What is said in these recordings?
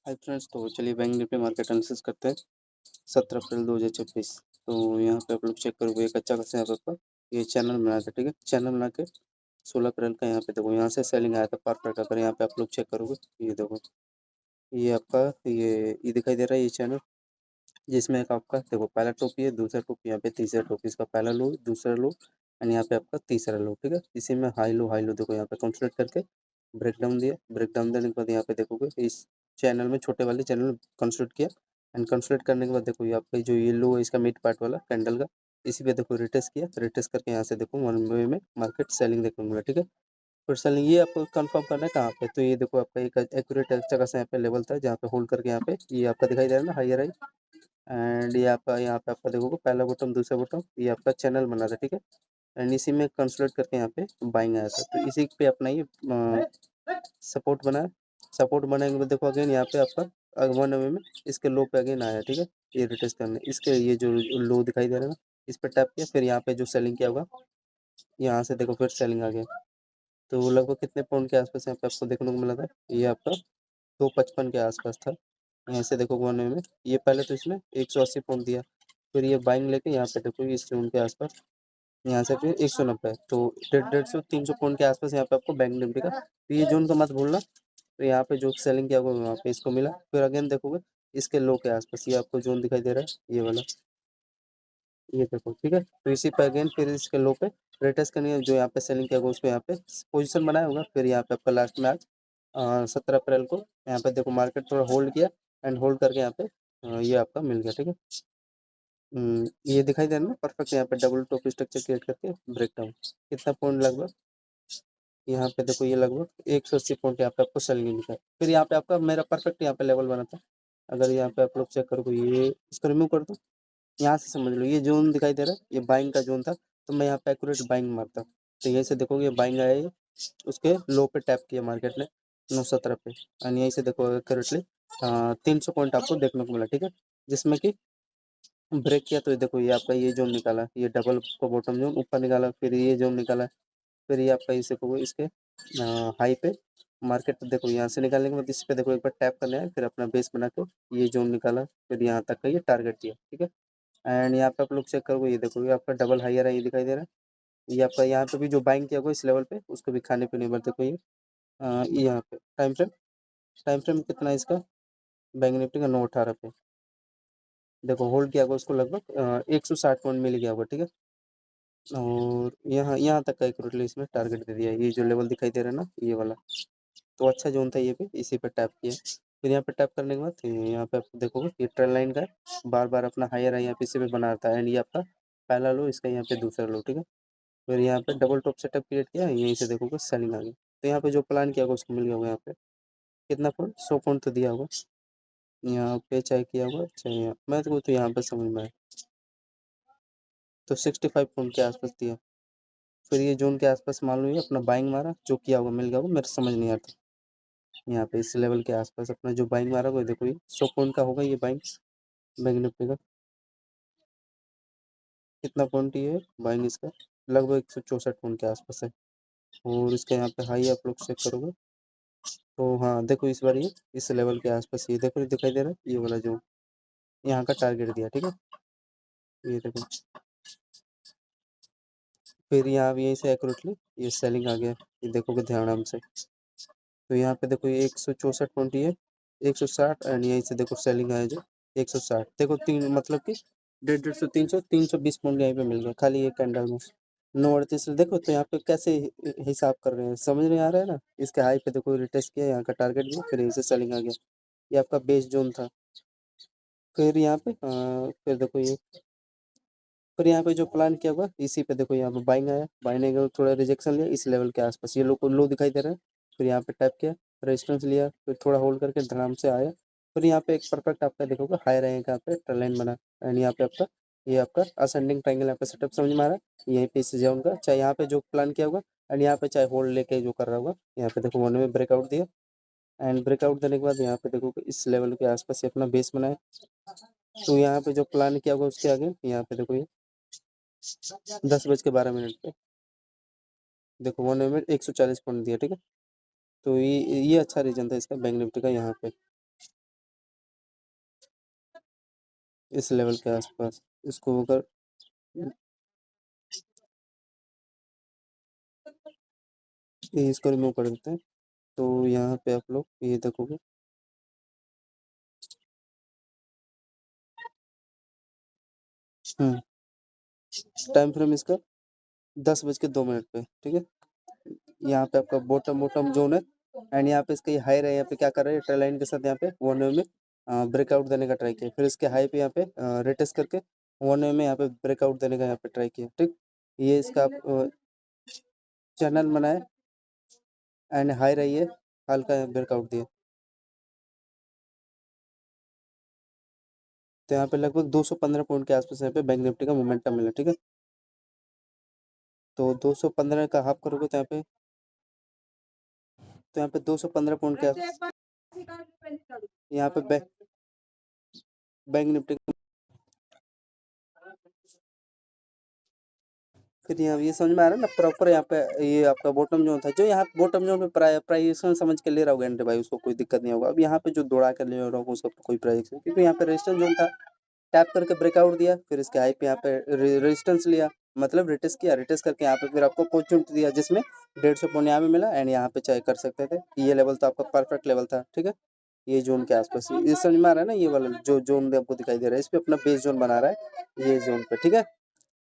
Hi friends, तो चलिए bank Nifty market analysis करते हैं 17 अप्रैल 2026। तो यहाँ पे आप लोग चेक करोगे एक अच्छा खासा यहाँ पे आपका ये चैनल बना था। ठीक है, चैनल बना के 16 अप्रैल का यहाँ पे देखो यहाँ से सेलिंग आया था परफेक्ट। अगर यहाँ पे आप लोग चेक करोगे ये देखो, ये आपका ये दिखाई दे रहा है ये चैनल, जिसमें एक आपका देखो पहला टॉप ये, दूसरा टॉप यहाँ पे, तीसरा टॉप, इसका पहला लो, दूसरा लो एंड यहाँ पे आपका तीसरा लो। ठीक है, इसी में हाई लो देखो यहाँ पे कंसोलिडेट करके ब्रेक डाउन दिया। ब्रेक डाउन देने के बाद यहाँ पे देखोगे इस चैनल में, छोटे वाले चैनल में कंसोलिडेट किया एंड कंसोलिडेट करने के बाद देखो ये आपका जो ये लो है इसका मिड पार्ट वाला कैंडल का, इसी पे देखो रिटेस्ट किया। रिटेस्ट करके यहाँ से देखो वन वे में मार्केट सेलिंग देखने को मिला। ठीक है, फिर सेलिंग ये आपको कंफर्म करना है कहाँ पे, तो ये देखो आपका एक एक्यूरेट अच्छा खासा यहाँ पे लेवल था जहाँ पे होल्ड करके यहाँ पे ये आपका दिखाई दे रहा है ना हायर हाई। एंड ये आपका यहाँ पे आपका देखोगे पहला बॉटम, दूसरा बॉटम, ये आपका चैनल बना था। ठीक है, एंड इसी में कंसोलिडेट करके यहाँ पे बाइंग आया था, तो इसी पे अपना ये सपोर्ट बना। सपोर्ट बनाने के बाद देखो अगेन यहाँ पे आपका 1 में इसके लो पे अगेन आया। ठीक है, ये रिटेस्ट करने इसके ये जो लो दिखाई दे रहा है ना, इस पर टैप किया, फिर यहाँ पे जो सेलिंग किया होगा यहाँ से देखो फिर सेलिंग आ गया। तो लगभग कितने पॉइंट के आसपास यहाँ पे आपको देखने को मिला था, ये आपका 255 के आसपास था। यहाँ से देखो 1 में ये पहले तो इसमें 180 पॉइंट दिया, फिर ये बाइंग लेके यहाँ पे देखो इस जोन के आसपास, यहाँ से फिर 190, तो 150-300 पॉइंट के आसपास यहाँ पे आपको बैंक निफ्टी का, तो ये जोन का मत भूलना। तो यहाँ पे जो सेलिंग किया होगा वहाँ पे इसको मिला, फिर अगेन देखोगे इसके लो के आसपास ये आपको जोन दिखाई दे रहा है ये वाला, ये देखो। ठीक है, तो इसी पे अगेन फिर इसके लो पे रिटेस्ट करनी है, जो यहाँ पे सेलिंग किया होगा उसको यहाँ पे पोजीशन बनाया होगा। फिर यहाँ पे आपका लास्ट में आज 17 अप्रैल को यहाँ पे देखो मार्केट थोड़ा होल्ड किया एंड होल्ड करके यहाँ पे ये आपका मिल गया। ठीक है, ये दिखाई दे रहा है ना परफेक्ट, यहाँ पे डबल टॉप स्ट्रक्चर क्रिएट करके ब्रेक डाउन, कितना पॉइंट लगभग यहाँ पे देखो, ये लगभग 180 पॉइंट यहाँ पे आपको सेलिंग लिखा है। फिर यहाँ पे आपका मेरा परफेक्ट यहाँ पे लेवल बना था। अगर यहाँ पे आप लोग चेक करो, ये इसको रिमूव कर दो, यहाँ से समझ लो ये जोन दिखाई दे रहा है ये बाइंग का जोन था, तो मैं यहाँ पे एक्यूरेट बाइंग मारता। तो यहीं से देखोगे बाइंग आया ये, उसके लो पे टैप किया मार्केट ने 917 पे, एंड यहीं से देखो करेक्टली 300 पॉइंट आपको देखने को मिला। ठीक है, जिसमें कि ब्रेक किया, तो ये देखो ये आपका ये जोन निकाला, ये डबल को बॉटम जोन ऊपर निकाला, फिर ये जोन निकाला, फिर ये आपका इसे को इसके हाई पे मार्केट देखो यहाँ से निकालने के बाद इस पे देखो एक बार टैप करना है, फिर अपना बेस बना के ये जोन निकाला, फिर यहाँ तक का ये टारगेट दिया। ठीक है, एंड यहाँ पे आप लोग चेक करोगे ये देखो ये आपका डबल हायर है, ये दिखाई दे रहा है। ये आपका यहाँ पे भी जो बाइंग किया होगा इस लेवल पे उसको भी खाने पे नहीं बढ़ते कोई। ये यहाँ पे टाइम फ्रेम कितना है इसका, बैंक निफ्टी का 918 पे देखो होल्ड किया होगा उसको लगभग 160 पॉइंट मिल गया होगा। ठीक है, और यहाँ यहाँ तक का एक इसमें टारगेट दे दिया, ये जो लेवल दिखाई दे रहा है ना ये वाला, तो अच्छा जोन था ये पे, इसी पे टैप किया। फिर यहाँ पे टैप करने के बाद यहाँ पे आप देखोगे ये ट्रेंड लाइन का बार बार अपना हायर है यहाँ पे इसी पे बना रहता है, एंड ये आपका पहला लो, इसका यहाँ पे दूसरा लो। ठीक है, फिर यहाँ पे डबल टॉप सेटअप क्रिएट किया, यहीं से देखोगे सेलिंग आ गई। तो यहाँ पे जो प्लान किया होगा उसको मिल गया होगा यहाँ पे कितना पॉइंट, 100 पॉइंट तो दिया होगा यहाँ पे, चाहे किया होगा चाहे यहाँ, मैं तो यहाँ पे समझ में आया, तो 65 पॉइंट के आसपास दिया। फिर ये जोन के आसपास मान लो ये अपना बाइंग मारा, जो किया होगा मिल गया होगा, मेरे समझ नहीं आता। यहाँ पे इस लेवल के आसपास अपना जो बाइंग मारा होगा देखो ये 100 पॉइंट का होगा ये बाइंग बैंक निफ्टी का, कितना पॉइंट ये बाइंग इसका लगभग 164 पॉइंट के आसपास है। और इसका यहाँ पे हाई आप लोग चेक करोगे तो हाँ देखो इस बार ये इस लेवल के आसपास ये देखो ये दिखाई दे रहा है ये वाला जो यहाँ का टारगेट दिया। ठीक है, ये देखो फिर यहाँ यहीं से एक्यूरेटली ये सेलिंग आ गया, ये देखोगे ध्यान से। तो यहाँ पे देखो ये 164 पॉइंट, ये 160, एंड यहीं से देखो सेलिंग आया जो 160, देखो तीन मतलब कि 150 320 पॉइंट यहीं पे मिल गया खाली ये कैंडल में 938। देखो तो यहाँ पे कैसे हिसाब कर रहे हैं, समझ नहीं आ रहा है ना। इसके हाई पे देखो रिटेस्ट किया, यहाँ का टारगेट दिया, फिर यहीं से सेलिंग आ गया, ये आपका बेस जोन था। फिर यहाँ पे फिर देखो ये, फिर यहाँ पे जो प्लान किया हुआ इसी पे देखो यहाँ पे बाइंग आया, बाइंग का थोड़ा रिजेक्शन लिया इस लेवल के आसपास, ये लो दिखाई दे रहा है। फिर यहाँ पे टैप किया, रेजिस्टेंस लिया, फिर थोड़ा होल्ड करके धड़ाम से आया। फिर यहाँ पे एक परफेक्ट आपका देखोगे हाई रहेगा, यहाँ पे ट्रेंड लाइन बना, एंड यहाँ पे आपका ये आपका असेंडिंग ट्रायंगल यहाँ पे सेटअप समझ में आ रहा है, यहीं पे इस जोन का चाहे यहाँ पे जो प्लान किया होगा, एंड यहाँ पे चाहे होल्ड लेके जो कर रहा होगा, यहाँ पे देखो 1 में ब्रेकआउट दिया, एंड ब्रेकआउट देने के बाद यहाँ पे देखो इस लेवल के आसपास ये अपना बेस बनाया। तो यहाँ पे जो प्लान किया होगा उसके आगे यहाँ पे देखो ये 10:12 पे देखो 1 में 140 पॉइंट दिया। ठीक है, तो ये अच्छा रीजन था इसका बैंक निफ्टी का यहाँ पे। इस लेवल के आसपास इसको अगर ये इसको रिमूव कर देते हैं, तो यहाँ पे आप लोग ये देखोगे। हम्म टाइम फ्रेम इसका 10:02 पे, ठीक है। यहाँ पे आपका बॉटम बॉटम जोन है, एंड यहाँ पे इसका ये हाई है, यहाँ पे क्या कर रहा है, ट्रेल लाइन के साथ यहाँ पे 1 में ब्रेकआउट देने का ट्राई किया, फिर इसके हाई पे यहाँ पे रिटेस्ट करके 1 में यहाँ पे ब्रेकआउट देने का यहाँ पे ट्राई किया, ठीक। ये इसका चैनल बनाए एंड हाई रही है, हल्का ब्रेकआउट दिया, तो यहाँ पे लगभग 215 पॉइंट के आसपास यहाँ पे बैंक निफ्टी का मोमेंटम मिला, ठीक है। तो 215 का हाफ करोगे तो यहाँ पे 215 पॉइंट के यहाँ पे बैंक निफ्टी। फिर यहाँ ये समझ में आ रहा है ना प्रॉपर, यहाँ पे ये आपका बॉटम जोन था, जो यहाँ बॉटम जोन पे प्राइस समझ के ले रहा होगा एंट्री भाई, उसको कोई दिक्कत नहीं होगा। अब यहाँ पे जो दौड़ा कर ले रहा होगा उसका कोई प्राइस, क्योंकि यहाँ पे रेजिस्टेंस जोन था, टैप करके ब्रेकआउट दिया, फिर इसके हाई पे यहाँ पे रेजिस्टेंस लिया, मतलब रिटेस्ट किया, रिटेस्ट करके यहाँ पे फिर आपको अपॉर्चुनिटी दिया, जिसमें 150 पॉइंट यहाँ पे मिला, एंड यहाँ पे चाहे कर सकते थे। ये लेवल तो आपका परफेक्ट लेवल था, ठीक है। ये जोन के आसपास ये समझ में आ रहा है ना, ये वाला जो जोन आपको दिखाई दे रहा है, इस पे अपना बेस जोन बना रहा है ये जोन पे, ठीक है।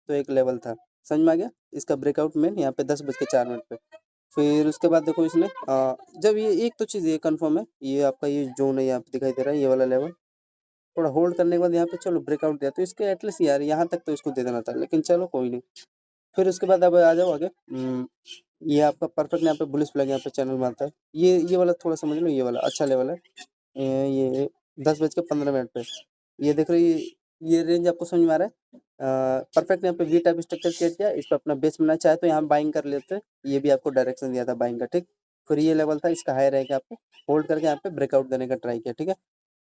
तो एक लेवल था, समझ में आ गया। इसका ब्रेकआउट में यहाँ पे 10:04 पे, फिर उसके बाद देखो इसने जब ये एक तो चीज़ ये कंफर्म है, ये आपका ये जोन है यहाँ पे दिखाई दे रहा है, ये वाला लेवल थोड़ा होल्ड करने के बाद यहाँ पे चलो ब्रेकआउट दिया, तो इसके एटलीस्ट यार यहाँ तक तो इसको दे देना था, लेकिन चलो कोई नहीं। फिर उसके बाद अब आ जाओ आगे। ये आपका परफेक्ट यहाँ पे बुलिश फ्लैग यहाँ पे चैनल मारता है, ये वाला थोड़ा समझ लो, ये वाला अच्छा लेवल है। ये 10:15 पे, ये देख रहे हो, ये रेंज आपको समझ में आ रहा है। परफेक्ट यहाँ पे वी टाइप स्ट्रक्चर क्रिएट किया, इस पर अपना बेस बनाना चाहे तो यहाँ बाइंग कर लेते हैं, ये भी आपको डायरेक्शन दिया था बाइंग का, ठीक। फिर ये लेवल था, इसका हाई रहेगा, आपको होल्ड करके यहाँ पे ब्रेकआउट देने का ट्राई किया, ठीक है।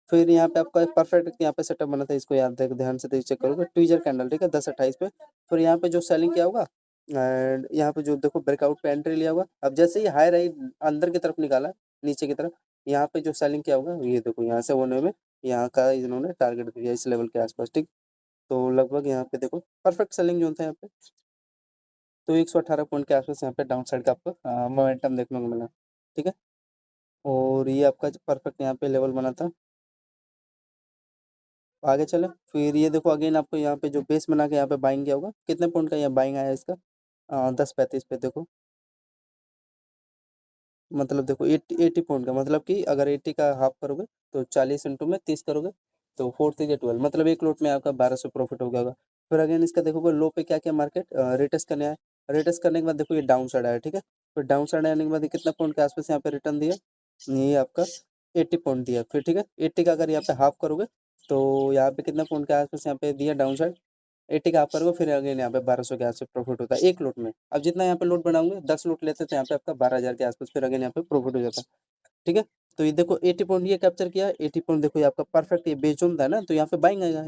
फिर यहाँ पे आपका एक परफेक्ट यहाँ पे सेटअप बना था, इसको याद ध्यान से चेक करोगे, ट्विजर कैंडल, ठीक है, 10:28 पे। फिर यहाँ पे जो सेलिंग किया होगा, एंड यहाँ पे जो देखो ब्रेकआउट पे एंट्री लिया होगा, अब जैसे ही हाई रही अंदर की तरफ निकाला, नीचे की तरफ, यहाँ पे जो सेलिंग किया होगा, ये देखो यहाँ से होने में यहाँ का इन्होंने टारगेट दिया इस लेवल के आसपास, ठीक। तो लगभग यहाँ पे देखो परफेक्ट सेलिंग जोन था यहाँ पे, तो 118 पॉइंट के आसपास यहाँ पे डाउन साइड का आपको मोमेंटम देखने को मिला, ठीक है। और ये आपका परफेक्ट यहाँ पे लेवल बना था। आगे चले, फिर ये देखो अगेन आपको यहाँ पे जो बेस बना के यहाँ पे बाइंग किया होगा, कितने पॉइंट का यहाँ बाइंग आया इसका, 10:35 पे देखो, मतलब देखो 80 पॉइंट का, मतलब कि अगर 80 का हाफ करोगे तो 40 इंटू में 30 करोगे, तो 4 3 12, मतलब एक लोट में आपका 1200 प्रॉफिट हो गया होगा। फिर अगेन इसका देखोगे लो पे क्या क्या मार्केट रिटेस्ट करने आया, रिटेस्ट करने के बाद देखो ये डाउन साइड आया, ठीक है। फिर डाउन साइड आने के बाद ये कितना पॉइंट के आसपास यहाँ पे रिटर्न दिया, ये आपका 80 पॉइंट दिया, फिर ठीक है। 80 का अगर यहाँ पे हाफ करोगे तो यहाँ पे कितना पॉइंट के आसपास यहाँ पे दिया डाउन साइड, 80 का आप करोगे, फिर अगेन यहाँ पे 1200 के आसपास प्रॉफिट होता है एक लोट में। अब जितना यहाँ पे लोट बनाओगे, 10 लोट लेते तो यहाँ पे आपका 12,000 के आसपास फिर अगेन यहाँ पे प्रॉफिट हो जाता है, ठीक है। तो ये देखो 80 पॉइंट ये कैप्चर किया, 80 पॉइंट देखो ये आपका परफेक्ट ये बेस जोन था ना, तो यहाँ पे बाइंग आएगा,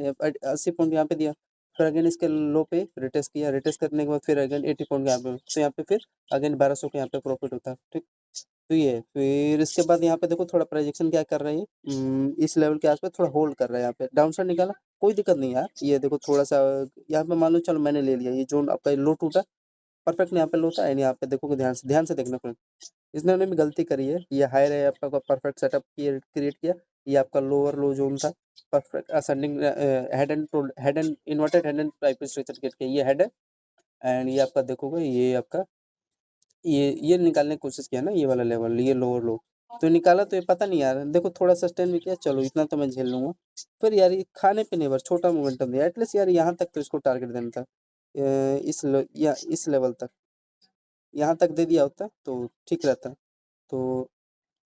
80 पॉइंट यहाँ पे दिया, फिर अगेन इसके लो पे रिटेस्ट किया, रिटेस्ट करने के बाद फिर अगेन 80 पॉइंट यहाँ पे, तो यहाँ पे फिर अगेन 1200 के यहाँ पे प्रॉफिट होता है, ठीक। तो ये फिर इसके बाद यहाँ पे देखो थोड़ा प्रोजेक्शन क्या कर रही है, इस लेवल के आसपास थोड़ा होल्ड कर रहा है, यहाँ पे डाउन साइड निकाला, कोई दिक्कत नहीं यार। ये देखो थोड़ा सा यहाँ पे मान लो चलो मैंने ले लिया, ये जोन आपका लो टूटा, परफेक्ट यहाँ पे लो था, एंड यहाँ पे देखोगे ध्यान से देखना फ्रेंड, इसने भी गलती करी है, ये हाई है आपका परफेक्ट सेटअप क्रिएट किया, ये आपका लोअर लो जोन था, perfect ascending head and inverted head and type structure create किया, ये हेड है, एंड ये आपका देखोगे ये आपका ये निकालने की कोशिश किया ना, ये वाला लेवल, ये लोअर लो, तो निकाला, तो ये पता नहीं यार, देखो थोड़ा सस्टेन भी किया, चलो इतना तो मैं झेल लूंगा। फिर यार ये खाने पे नहीं, बस छोटा मोमेंटम दिया, एटलीस्ट यार यहाँ तक तो इसको टारगेट देना था, या इस लेवल तक, यहाँ तक दे दिया होता तो ठीक रहता। तो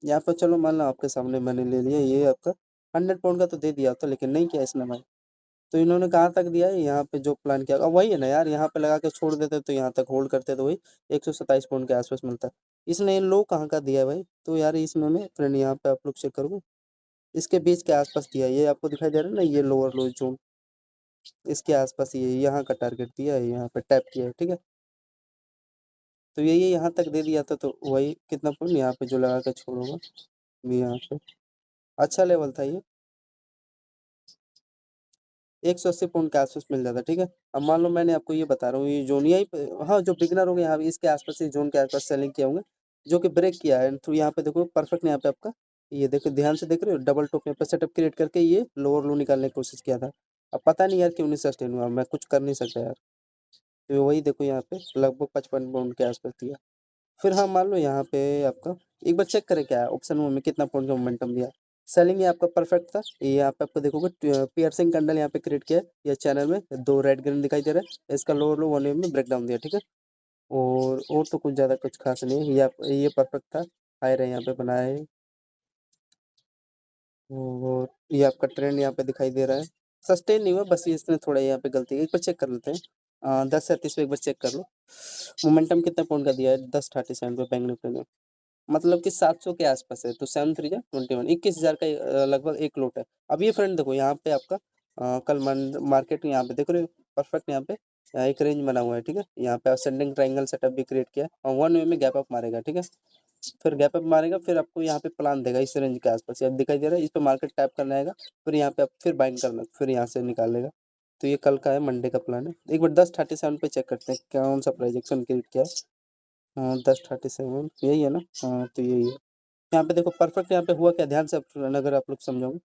यहाँ पर चलो मान लो आपके सामने मैंने ले लिया, ये आपका 100 पाउंड का तो दे दिया होता, लेकिन नहीं किया इसने भाई। तो इन्होंने कहाँ तक दिया है, यहाँ पे जो प्लान किया अब वही है ना यार, यहाँ पे लगा के छोड़ देते तो यहाँ तक होल्ड करते तो वही 127 पॉइंट के आसपास मिलता। इसने लो कहाँ का दिया है भाई, तो यार इसने फ्रेंड यहाँ पे आप लोग चेक करोगे, इसके बीच के आसपास दिया है, ये आपको दिखाई दे रहा है ना, ये लोअर लो जोन, इसके आसपास ये यहाँ का टारगेट दिया है, यहाँ पे टैप किया है, ठीक है। तो ये यहाँ तक दे दिया था, तो वही कितना पॉइंट यहाँ पे जो लगा के छोड़ूंगा, भी यहाँ पे अच्छा लेवल था ये। 180 पॉइंट के आसपास मिल जाता है, ठीक है। अब मान लो मैंने आपको ये बता रहा हूँ, ये जोन यही हाँ, जो बिगनर होंगे यहाँ इसके आसपास, इस जोन के आसपास सेलिंग किए होंगे, जो कि ब्रेक किया है। तो यहाँ पे देखो परफेक्ट, यहाँ पे आपका ये देखो, ध्यान से देख रहे हो, डबल टॉप यहाँ पे सेटअप क्रिएट करके ये लोअर लो निकालने की कोशिश किया था। अब पता नहीं यार क्यों नहीं सस्टेन हुआ, मैं कुछ कर नहीं सकता यार। तो वही देखो यहाँ पे लगभग 55 पॉइंट के आसपास दिया। फिर हाँ, मान लो यहाँ पे आपका एक बार चेक करें क्या ऑप्शन में कितना पॉइंट का मोमेंटम दिया। सेलिंग ये आपका परफेक्ट था, ये यहाँ पे आपको देखोगे पियर्सिंग कैंडल यहाँ पे क्रिएट किया है, ये चैनल में दो रेड ग्रीन दिखाई दे रहा है, इसका लोअर लो 1 में ब्रेक डाउन दिया, ठीक है। और तो कुछ ज़्यादा कुछ खास नहीं है, ये परफेक्ट था, हायर है यहाँ पे बनाया है। और ये आपका ट्रेंड यहाँ पे दिखाई दे रहा है, सस्टेन नहीं हुआ, बस ये इसने थोड़ा यहाँ पे गलती की। एक बार चेक कर लेते हैं, 10:37 पे एक बार चेक कर लो, मोमेंटम कितना पॉइंट का दिया है, 10:37 पे बैंक निफ्टी ने, मतलब कि 700 के आसपास है। तो 7 3 21, 21,000 का लगभग एक लोट है। अब ये फ्रेंड देखो यहाँ पे आपका कल मार्केट यहाँ पे देख रहे हो, परफेक्ट यहाँ पे एक रेंज बना हुआ है, ठीक है। यहाँ पे असेंडिंग ट्रायंगल सेटअप भी क्रिएट किया है, और 1 वे में गैप अप मारेगा, ठीक है। फिर गैप अप मारेगा, फिर आपको यहाँ पे प्लान देगा इस रेंज के आसपास, अब दिखाई दे रहा है, इस पे मार्केट टैप करना आएगा, फिर यहाँ पे आप फिर बाइंग करना, फिर यहाँ से निकालेगा। तो ये कल का है, मंडे का प्लान है। एक बार 10:37 पे चेक करते हैं कौन सा प्रोजेक्शन क्रिएट किया है। हाँ, 10:37 यही है ना, हाँ तो यही है। यहाँ पे देखो परफेक्ट यहाँ पे हुआ क्या, ध्यान से अगर आप लोग समझोगे,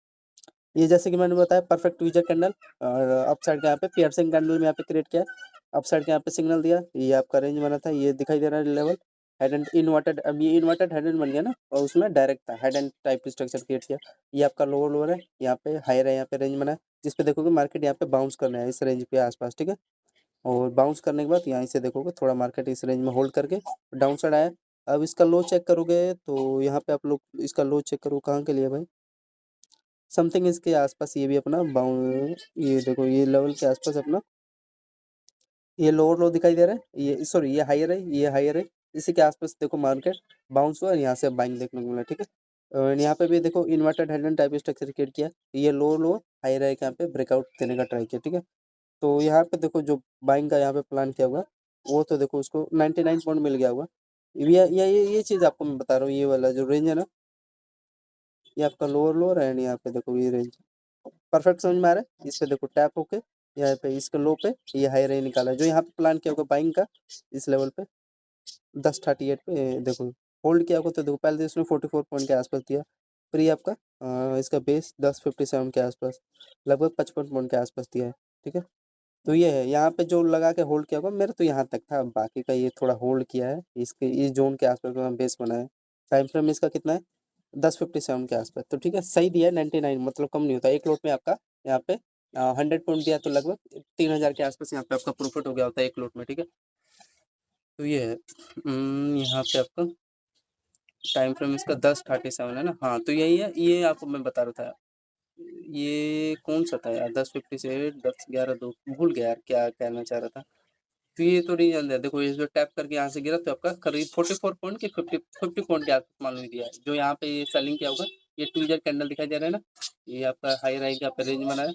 ये जैसे कि मैंने बताया परफेक्ट ट्वीजर कैंडल, और अप साइड का यहाँ पे पियर्सिंग कैंडल में यहाँ पे क्रिएट किया, अप साइड के यहाँ पे सिग्नल दिया, ये आपका रेंज बना था, ये दिखाई दे रहा है लेवल, हेड एंड इन्वर्टेड, अब ये इन्वर्टेड हेड एंड बन गया ना, और उसमें डायरेक्ट था, head and type structure create किया। ये आपका लोअर लोअर है, यहाँ पे हायर है, यहाँ पे रेंज बना है, जिसपे देखोगे मार्केट यहाँ पे बाउंस करना है इस रेंज के आसपास, ठीक है। और बाउंस करने के बाद यहाँ से देखोगे थोड़ा मार्केट इस रेंज में होल्ड करके डाउन साइड आया। अब इसका लो चेक करोगे तो यहाँ पे आप लोग इसका लो चेक करो, कहाँ के लिए भाई, समथिंग इसके आसपास, ये भी अपना बाउंड, ये देखो ये लेवल के आसपास अपना ये लोअर लो दिखाई दे रहा है, ये सॉरी ये हायर है, ये हायर है, इसी के आसपास देखो मार्केट बाउंस हुआ, यहाँ से बाइंग देखने को मिला, ठीक है। और यहाँ पे भी देखो inverted head and type structure create किया, ये लोअर लो हायर है, यहाँ पे ब्रेकआउट देने का ट्राई किया, ठीक है। तो यहाँ पे देखो जो बाइंग का यहाँ पे प्लान किया हुआ, वो तो देखो उसको 99 पॉइंट मिल गया हुआ। ये चीज़ आपको मैं बता रहा हूँ, ये वाला जो रेंज है ना, ये आपका लोअर लोअर है, यहाँ पे देखो ये रेंज परफेक्ट समझ में आ रहा है। इस पे देखो टैप होके यहाँ पे इसके लो पे ये हाई रेंज निकाला है, जो यहाँ पे प्लान किया होगा बाइंग का, इस लेवल पे 10:38 पे देखो होल्ड किया होगा, तो देखो पहले तो इसने 44 पॉइंट के आसपास दिया, फिर ये आपका इसका बेस 10:57 के आसपास, लगभग 55 पॉइंट के आसपास दिया है, ठीक है। तो ये है यहाँ पे जो लगा के होल्ड किया होगा, मेरा तो यहाँ तक था, बाकी का ये थोड़ा होल्ड किया है, इसके इस जोन के आसपास में बेस बना है। टाइम फ्रेम इसका कितना है, 10:57 के आसपास, तो ठीक है, सही दिया है, 99, मतलब कम नहीं होता एक लोट में आपका। यहाँ पे 100 पॉइंट दिया, तो लगभग 3,000 के आसपास यहाँ पे आपका प्रॉफिट हो गया होता है एक लोट में, ठीक है। तो ये है, यहाँ पे आपका टाइम फ्रेम इसका 10:37 है ना, हाँ तो यही है, ये आपको मैं बता रहा था। ये कौन सा था यार, 10:58, 10:11 2, भूल गया यार क्या कहना चाह रहा था। तो ये तो रीजन है, देखो ये जो टैप करके यहाँ से गिरा, तो आपका करीब 44 पॉइंट की 50 पॉइंट के आसपास मालूम दिया है, जो यहाँ पे ये सेलिंग किया होगा। ये ट्विजर कैंडल दिखाई दे रहा है ना, ये आपका हाई राइज यहाँ पे रेंज बना है,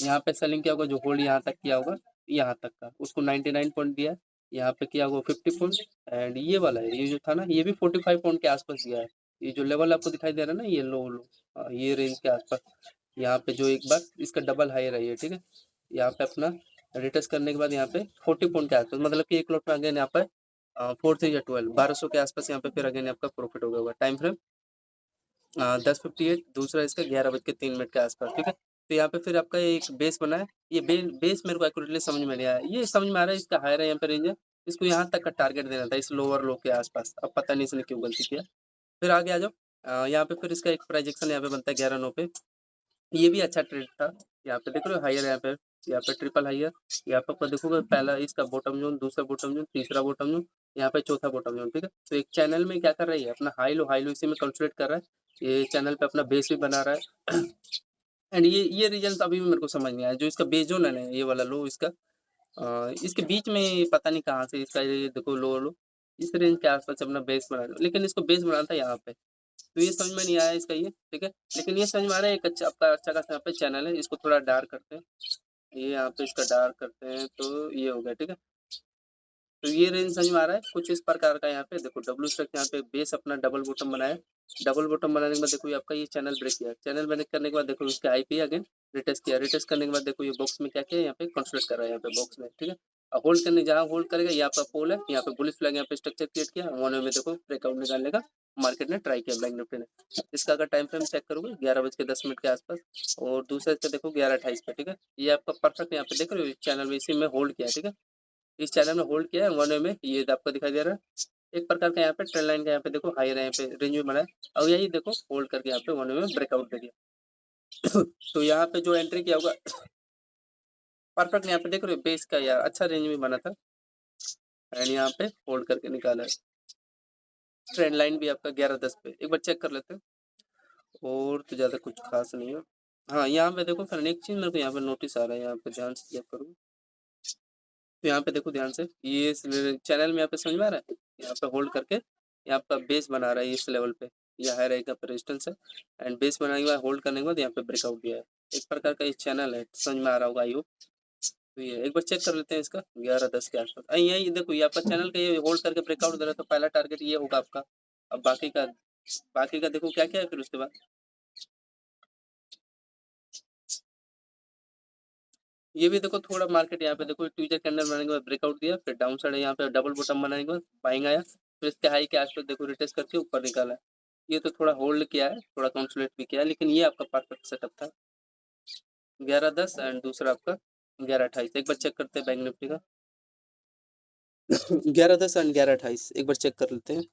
यहाँ पे सेलिंग किया होगा, जो होल्ड यहाँ तक किया होगा, यहाँ तक का उसको 99 पॉइंट दिया है, यहाँ पे किया होगा 50 पॉइंट, एंड ये वाला है, ये जो था ना, ये भी 45 पॉइंट के आसपास दिया है। ये जो लेवल आपको दिखाई दे रहा है ना, ये लो लो, ये रेंज के आसपास, यहाँ पे जो एक बार इसका डबल हाई रही है, ठीक है। यहाँ पे अपना रिटच करने के बाद यहाँ पे 40 पॉइंट के आसपास, मतलब कि एक लॉट में अगेन यहाँ पे 4 3 या 12 1200 के आसपास यहाँ पे फिर अगेन आपका प्रॉफिट हो गया होगा। टाइम फ्रेम 10:58, दूसरा इसका 11:03 के आसपास, ठीक है। तो यहाँ पे फिर आपका एक बेस बना है, ये बेस मेरे को एक्यूरेटली समझ में नहीं आया, ये समझ में आ रहा है इसका हायर है यहाँ पे रेंज है, इसको यहाँ तक का टारगेट देना था, इस लोअर लो के आसपास, अब पता नहीं इसने क्यों गलती किया। फिर आगे आ जाओ, यहाँ पे फिर इसका एक प्रोजेक्शन यहाँ पे बनता है 11:09 पे, ये भी अच्छा ट्रेड था। यहाँ पे देख रहे हो हायर, यहाँ पे ट्रिपल हायर, यहाँ पे आपको देखोगे पहला इसका बॉटम जोन, दूसरा बॉटम जोन, तीसरा बॉटम जोन, यहाँ पे चौथा बॉटम जोन, ठीक है। तो एक चैनल में क्या कर रही है, अपना हाई लो इसी में कंसोलिडेट कर रहा है, ये चैनल पे अपना बेस भी बना रहा है। एंड ये रीजन अभी भी मेरे को समझ नहीं आया, जो इसका बेस जोन है ना, ये वाला लो इसका, इसके बीच में पता नहीं कहाँ से इसका ये देखो लो लो, इस रेंज के आसपास अपना बेस बना रहा है, लेकिन इसको बेस बनाना था यहाँ पे, तो ये समझ में नहीं आया इसका ये, ठीक है। लेकिन ये समझ में आ रहा है, एक अच्छा आपका अच्छा खासा यहाँ पे चैनल है, इसको थोड़ा डार्क करते हैं, ये यहाँ पे इसका डार्क करते हैं, तो ये हो गया, ठीक है। तो ये रेंज समझ में आ रहा है कुछ इस प्रकार का। यहाँ पे देखो डब्ल्यू स्ट्रक, यहाँ पे बेस अपना डबल बॉटम बनाया। डबल बॉटम बनाने के बाद देखो ये आपका ये चैनल ब्रेक किया। चैनल ब्रेक करने के बाद देखो उसके आईपी अगेन रिटेस्ट किया। रिटेस्ट करने के बाद देखो ये बॉक्स में क्या किया, यहाँ पे कंसोलिडेट कर रहा है यहाँ पे बॉक्स में, ठीक है। अब होल्ड करने, जहाँ होल्ड करेगा ये आपका पोल है, यहाँ पे बुलिश फ्लैग, यहाँ पे स्ट्रक्चर क्रिएट किया। वन वे में देखो ब्रेकआउट निकालने का मार्केट ने ट्राई किया बैंक निफ्टी ने। इसका अगर टाइम फ्रेम चेक करोगे 11:10 के आसपास, और दूसरा इसका देखो 11:28 पे, ठीक है। ये आपका परफेक्ट यहाँ पे देख रहे हो चैनल में इसी में होल्ड किया, ठीक है। इस चैनल में होल्ड किया है वन वे में, ये आपको दिखाई दे रहा है एक प्रकार का। यहाँ पे ट्रेंड लाइन का यहाँ पे देखो हायर यहाँ पे रेंज में बनाया, और यही देखो होल्ड करके यहाँ पे वन वे में ब्रेकआउट दे दिया। तो यहाँ पे जो एंट्री किया होगा परफेक्ट, यहाँ पे देख रहे हो बेस का यार अच्छा रेंज में बना था, एंड यहाँ पे होल्ड करके निकाला है। ट्रेंड लाइन भी आपका 11:10 पे, एक बार चेक कर लेते हैं। और तो ज़्यादा कुछ खास नहीं है। हाँ, यहाँ पे देखो फिर एक चीज़ मेरे को यहाँ पे नोटिस आ रहा है, यहाँ पे ध्यान से चेक करो। तो यहाँ पे देखो ध्यान से, ये चैनल में यहाँ पे समझ में आ रहा है, यहाँ पे होल्ड करके यहाँ पे बेस बना रहा है इस लेवल पे। यह हाई रहेगा पे रेजिस्टेंस है, एंड बेस बनाने के बाद होल्ड करने के बाद यहाँ पे ब्रेकआउट दिया है। एक प्रकार का ये चैनल है, समझ में आ रहा होगा आई होप। तो ये एक बार चेक कर लेते हैं इसका 11:10 के आसपास। यही देखो ये आपका चैनल का ये होल्ड करके ब्रेकआउट दे रहा है, तो पहला टारगेट ये होगा आपका। अब बाकी का देखो क्या क्या है फिर उसके बाद। ये भी देखो थोड़ा मार्केट यहाँ पे देखो ट्यूजर कैंडल बनाने के बाद ब्रेकआउट दिया, फिर डाउन साइड यहाँ पे डबल बॉटम बनाने के बाद बाइंग आया, फिर इसके हाई के आसपास देखो रिटेस्ट करके ऊपर निकाला। ये तो थोड़ा होल्ड किया है, थोड़ा कंसोलिडेट भी किया है, लेकिन ये आपका परफेक्ट सेटअप था 11:10, एंड दूसरा आपका 11:28। एक बार चेक करते हैं बैंक निफ्टी का 11:10 एंड 11:28 एक बार चेक कर लेते हैं।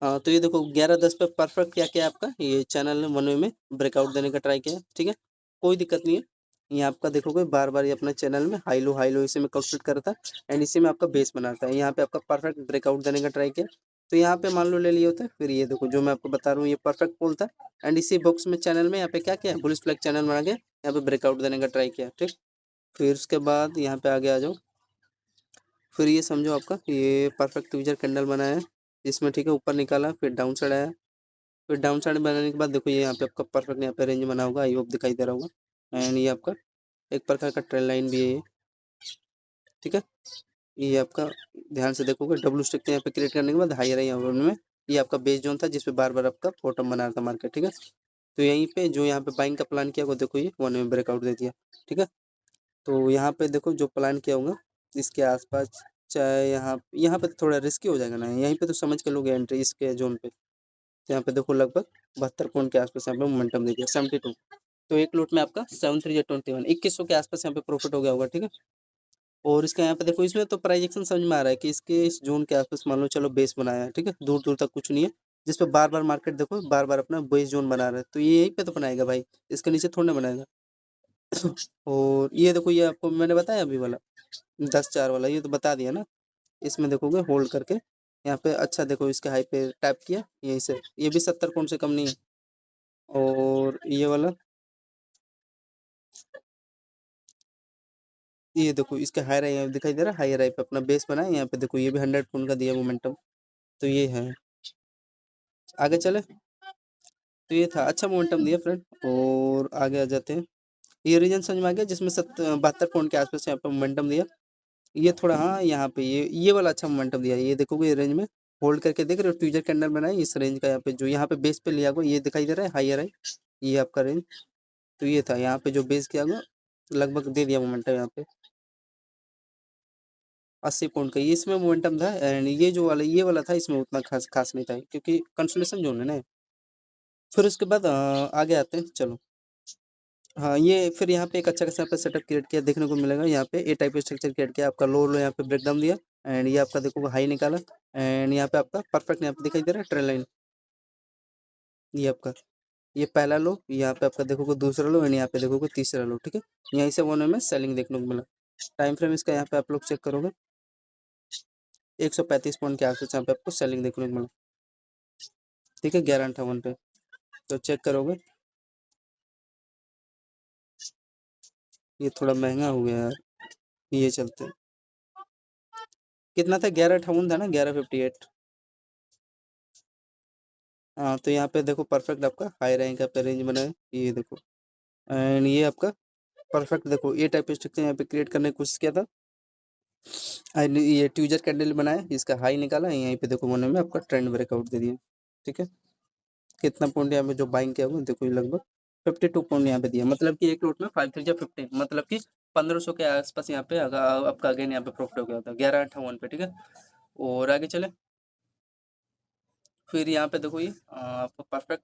हाँ, तो ये देखो 11:10 पे परफेक्ट क्या क्या है आपका, ये चैनल ने वन वे में ब्रेकआउट देने का ट्राई किया है, ठीक है। कोई दिक्कत नहीं है। ये आपका देखोगे बार बार ये अपने चैनल में हाई लो इसी में कंप्लीट करता है, एंड इसी में आपका बेस बनाता है। यहाँ पे आपका परफेक्ट ब्रेकआउट देने का ट्राई किया, तो यहाँ पे मान लो ले लिए होते हैं। फिर ये देखो जो मैं आपको बता रहा हूँ ये परफेक्ट पोल था, एंड इसी बॉक्स में चैनल में यहाँ पे क्या किया, बुलिश फ्लैग चैनल बना के यहाँ पे ब्रेकआउट देने का ट्राई किया, ठीक। फिर उसके बाद यहाँ पे आगे आ जाओ। फिर ये समझो आपका ये परफेक्ट ट्विजर कैंडल बनाया है इसमें, ठीक है। ऊपर निकाला, फिर डाउन साइड आया, फिर डाउन साइड बनाने के बाद देखो ये यहाँ पे आपका परफेक्ट यहाँ पे रेंज बना होगा, आई होप दिखाई दे रहा होगा। एंड ये आपका एक प्रकार का ट्रेंड लाइन भी है ये, ठीक है। ये आपका ध्यान से देखोगे डब्ल्यू स्टिक यहाँ पे क्रिएट करने के बाद हाई रही में ये आपका बेस जोन था जिसपे बार बार आपका बॉटम बना रहा था मार्केट, ठीक है। तो यहीं पे जो यहाँ पे बाइंग का प्लान किया वो देखो ये वन में ब्रेकआउट दे दिया, ठीक है। तो यहाँ पे देखो जो प्लान किया होगा इसके आसपास, चाहे यहाँ यहाँ पे थोड़ा रिस्की हो जाएगा ना, यहीं पे तो समझ के लोग एंट्री इसके जोन पे। तो यहाँ पे देखो लगभग 72 पॉइंट के आसपास यहाँ पे मोमेंटम दे दिया 72। तो एक लॉट में आपका 7,321 2100 के आसपास यहाँ पे प्रॉफिट हो गया होगा, ठीक है। और इसका यहाँ पे देखो इसमें तो प्राइजेक्शन समझ में आ रहा है कि इसके इस जोन के आसपास मान लो चलो बेस बनाया है, ठीक है। दूर दूर तक कुछ नहीं है, जिसपे बार बार मार्केट देखो बार बार अपना बेस जोन बना रहा है, तो ये यहीं पे तो बनाएगा भाई, इसके नीचे थोड़ा ना बनाएगा। और ये देखो ये आपको मैंने बताया अभी वाला 10-4 वाला, ये तो बता दिया ना। इसमें देखोगे होल्ड करके यहाँ पे अच्छा देखो इसके हाई पे टैप किया यहीं से, ये भी 70 पॉइंट से कम नहीं है। और ये वाला ये देखो इसका हाई राई दिखाई दे रहा है, हाई राई पे अपना बेस बना है, यहाँ पे देखो ये भी 100 पॉइंट का दिया मोमेंटम। तो ये है, आगे चले। तो ये था अच्छा मोमेंटम दिया फ्रेंड, और आगे आ जाते हैं। ये रीजन समझ में आ गया जिसमें 72 पॉइंट के आसपास यहाँ पे मोमेंटम दिया। ये थोड़ा हाँ यहाँ पे ये वाला अच्छा मोमेंटम दिया, ये देखोगे ये रेंज में होल्ड करके देख रहे हो ट्विजर कैंडल बनाए इस रेंज का, यहाँ पे जो यहाँ पे बेस पे लिया गया ये दिखाई दे रहा है हायर है ये आपका रेंज। तो ये था यहाँ पे जो बेस किया गया लगभग दे दिया मोमेंटम यहाँ पे 80 पॉइंट का, ये इसमें मोमेंटम था। एंड ये जो वाला ये वाला था इसमें उतना खास खास नहीं था क्योंकि कंसोलेशन जोन है ना। फिर उसके बाद आगे आते हैं चलो। हाँ, ये फिर यहाँ पे एक अच्छा खासा आपका सेटअप क्रिएट किया देखने को मिलेगा, यहाँ पे ए टाइप स्ट्रक्चर क्रिएट किया आपका लो लो यहाँ पे ब्रेक डाउन दिया, एंड ये आपका देखो हाई निकाला, एंड यहाँ पे आपका परफेक्ट यहाँ पे दिखाई दे रहा है ट्रेंड लाइन। ये आपका ये पहला लो, यहाँ पे आपका देखोगे दूसरा लो, एंड यहाँ पे देखोगे तीसरा लो, ठीक है। यहीं से वन में सेलिंग देखने को मिला। टाइम फ्रेम इसका यहाँ पे आप लोग चेक करोगे 135 पॉइंट के आसपास यहाँ पे आपको सेलिंग देखने को मिला, ठीक है 11:58 पे। तो चेक करोगे ये थोड़ा महंगा हो गया यार, ये चलते कितना था 11:58 था ना 11:58। हाँ, तो यहाँ पे देखो परफेक्ट आपका हाई रैंक का पे रेंज बना है ये देखो, एंड ये आपका परफेक्ट देखो ये टाइप स्ट्रक्चर यहाँ पे क्रिएट करने की कोशिश किया था, एंड ये ट्यूजर कैंडल बनाया, इसका हाई निकाला, यहीं पे देखो मोने में आपका ट्रेंड ब्रेकआउट दे दिया। ठीक है, कितना पॉइंट यहाँ पे जो बाइंग किया हुआ देखो, ये लगभग 52 पॉइंट यहाँ पे दिया, मतलब कि एक लॉट में 5 3 15, मतलब कि 1500 के आसपास यहाँ पे आपका अगेन यहाँ पे प्रॉफिट हो गया था 1158 पे। ठीक है, और आगे चले, फिर यहाँ पे देखो ये आपको परफेक्ट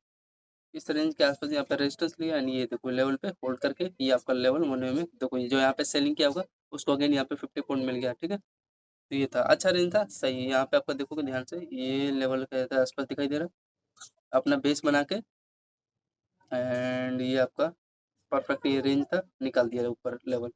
इस रेंज के आसपास यहाँ पे रेजिस्टेंस लिया, एंड ये देखो लेवल पे होल्ड करके ये आपका लेवल होने में देखो, ये जो यहाँ पे सेलिंग किया होगा उसको अगेन यहाँ पे 50 पॉइंट मिल गया। ठीक है, तो ये था अच्छा रेंज था, सही। यहाँ पे आपका देखोगे ध्यान से, ये लेवल के आसपास दिखाई दे रहा है, अपना बेस बना के, एंड ये आपका परफेक्ट ये रेंज था, निकाल दिया ऊपर लेवल।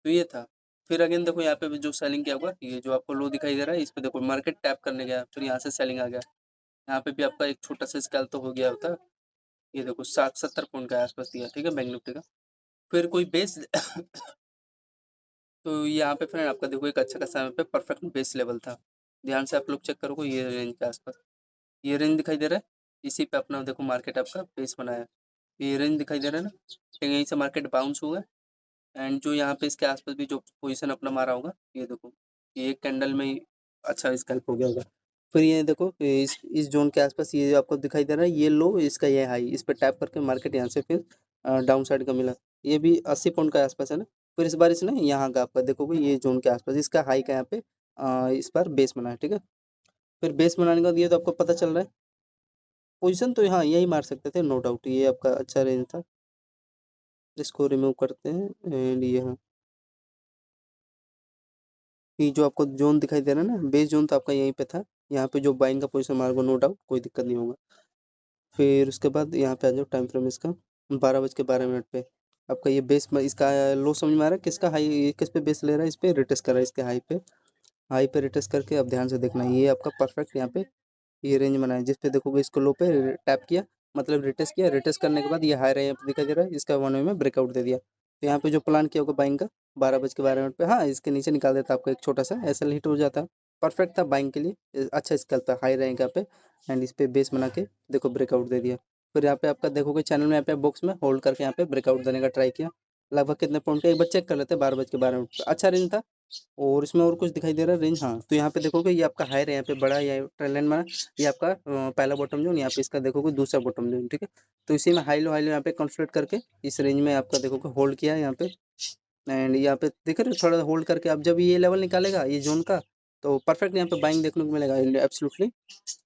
तो ये था, फिर अगेन देखो यहाँ पे भी जो सेलिंग किया होगा, ये जो आपको लो दिखाई दे रहा है, इस पे देखो मार्केट टैप करने गया, फिर यहाँ से सेलिंग आ गया, यहाँ पे भी आपका एक छोटा सा स्कैल तो हो गया होता। ये देखो 60-70 पॉइंट के आसपास दिया। ठीक है, बैंक निफ्टी का, फिर कोई बेस तो यहाँ पे फ्रेंड आपका देखो एक अच्छा खासा यहाँ पे परफेक्ट बेस लेवल था, ध्यान से आप लोग चेक करोगे, ये रेंज के आसपास ये रेंज दिखाई दे रहा है, इसी पे अपना देखो मार्केट आपका बेस बनाया, ये रेंज दिखाई दे रहा है ना, ठीक है, यहीं से मार्केट बाउंस हुआ, एंड जो यहाँ पे इसके आसपास भी जो पोजीशन अपना मारा होगा, ये देखो ये एक कैंडल में ही अच्छा स्कैल्प हो गया होगा। फिर ये देखो इस जोन के आसपास ये जो आपको दिखाई दे रहा है, ये लो, इसका ये हाई, इस पर टैप करके मार्केट यहाँ से फिर डाउन साइड का मिला, ये भी 80 पॉइंट के आसपास है ना। फिर इस बार इसने यहाँ का आपका देखोगे ये जोन के आसपास इसका हाई का यहाँ पे इस बार बेस बना है। ठीक है, फिर बेस बनाने के बाद ये तो आपको पता चल रहा है, पोजीशन तो हाँ यही मार सकते थे, नो डाउट, ये आपका अच्छा रेंज था। इसको रिमूव करते हैं, एंड ये हाँ, ये जो आपको जोन दिखाई दे रहा है ना, बेस जोन तो आपका यहीं पे था, यहाँ पे जो बाइंग का पोजीशन मारोगे नो डाउट कोई दिक्कत नहीं होगा। फिर उसके बाद यहाँ पे आ जाओ, टाइम फ्रेम इसका 12:12 पे आपका ये बेस इसका लो समझ में आ रहा है, किसका हाई, ये किस पे बेस ले रहा है, इस पे रिटेस्ट कर रहा है, इसके हाई पे रिटेस्ट करके अब ध्यान से देखना, ये आपका परफेक्ट यहाँ पे ये रेंज बनाया, जिस पे देखोगे इसको लो पे टैप किया, मतलब रिटेस्ट किया, रिटेस्ट करने के बाद ये हाई रहा, यहाँ पे दिखाई दे रहा है, इसका 1 वे में ब्रेकआउट दे दिया, तो यहाँ पे जो प्लान किया होगा बाइंग का 12:12 पे, हाँ इसके नीचे निकाल देता आपका एक छोटा सा एसएल हिट हो जाता, परफेक्ट था बाइंग के लिए, अच्छा स्केल था, हाई रैंक यहाँ पे, एंड इस पे बेस बना के देखो ब्रेकआउट दे दिया। फिर यहाँ पे आपका देखोगे चैनल में यहाँ पे बॉक्स में होल्ड करके यहाँ पे ब्रेकआउट देने का ट्राई किया, लगभग कितने पॉइंट, एक बार चेक कर लेते हैं, 12:12 अच्छा रेंज था। और इसमें और कुछ दिखाई दे रहा है रेंज, हाँ तो यहाँ पे देखोगे ये आपका हायर है, यहाँ पे बड़ा ये ट्रेंड लाइन बना, ये आपका पहला बॉटम जोन, यहाँ पे इसका देखोगे दूसरा बॉटम जोन। ठीक है, तो इसी में हाई लो यहाँ पे कंसोलिडेट करके इस रेंज में आपका देखोगे होल्ड किया है यहाँ पे, एंड यहाँ पे देख रहे हो थोड़ा होल्ड करके, अब जब ये लेवल निकालेगा ये जोन का, तो परफेक्ट यहाँ पे बाइंग देखने को मिलेगा, एब्सोल्युटली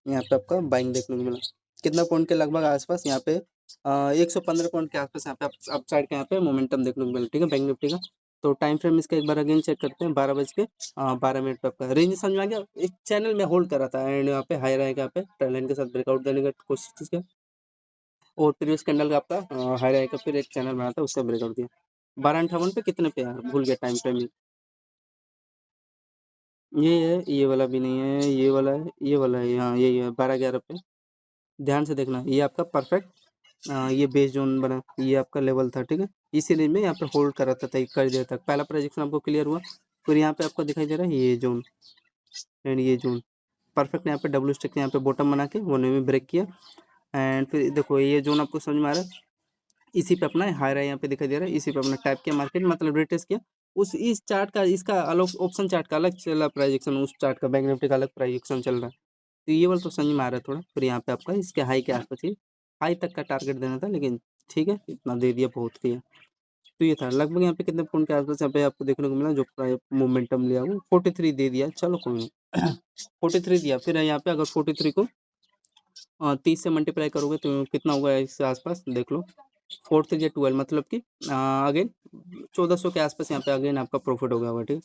यहाँ पे आपका बाइंग देखने को मिला, कितना पॉइंट के लगभग आसपास यहाँ पे 115 पॉइंट के आसपास यहाँ पे अप साइड के यहाँ पे मोमेंटम देखने को मिला। ठीक है, बैंक निफ्टी का, तो टाइम फ्रेम इसका एक बार अगेन चेक करते हैं, 12:12 पे आपका रेंज समझ में आ गया, एक चैनल में होल्ड कर रहा था, एंड यहाँ पे हाई रहेगा, यहाँ पे ट्रेंड लाइन के साथ ब्रेकआउट देने का कोशिश किया, और प्रीवियस कैंडल का आपका हाई रहेगा, फिर एक चैनल बना था उसका ब्रेकआउट दिया। 12:58 पे कितने पे यार भूल गया टाइम फ्रेम, ये है, ये वाला भी नहीं है, ये वाला है, ये वाला है, हाँ यही है 12:11 पे, ध्यान से देखना, ये आपका परफेक्ट ये बेस जोन बना, ये आपका लेवल था। ठीक है, इसी रेंज में यहाँ पे होल्ड कर रहा था कर देर तक, पहला प्रोजेक्शन आपको क्लियर हुआ, फिर यहाँ पे आपको दिखाई दे रहा है ये जोन, एंड ये जोन परफेक्ट यहाँ पे डब्ल्यू स्टिक यहाँ पे बॉटम बना के वन में ब्रेक किया, एंड फिर देखो ये जोन आपको समझ में आ रहा है, इसी पे अपना हायर है यहाँ पे दिखाई दे रहा है, इसी पे अपना टैप किया मार्केट, मतलब रिटेस्ट किया, उस इस चार्ट का इसका अलग ऑप्शन चार्ट का अलग चल रहा प्राइजेक्शन, उस चार्ट का बैंक निफ्टी का अलग प्राइजेक्शन चल रहा है, तो ये वाला तो समझ में आ रहा है थोड़ा। फिर यहाँ पे आपका इसके हाई के आसपास ही हाई तक का टारगेट देना था, लेकिन ठीक है इतना दे दिया, बहुत किया। तो ये था लगभग यहाँ पे कितने पॉइंट के आसपास यहाँ पे आपको देखने को मिला, जो मोमेंटम लिया वो 43 दे दिया, चलो कोई नहीं 43 दिया, फिर यहाँ पे अगर 43 को 30 से मल्टीप्लाई करोगे तो कितना होगा, इसके आसपास देख लो, 4 3 12, मतलब कि अगेन 1400 के आसपास यहाँ पे अगेन आपका प्रॉफिट हो गया होगा। ठीक,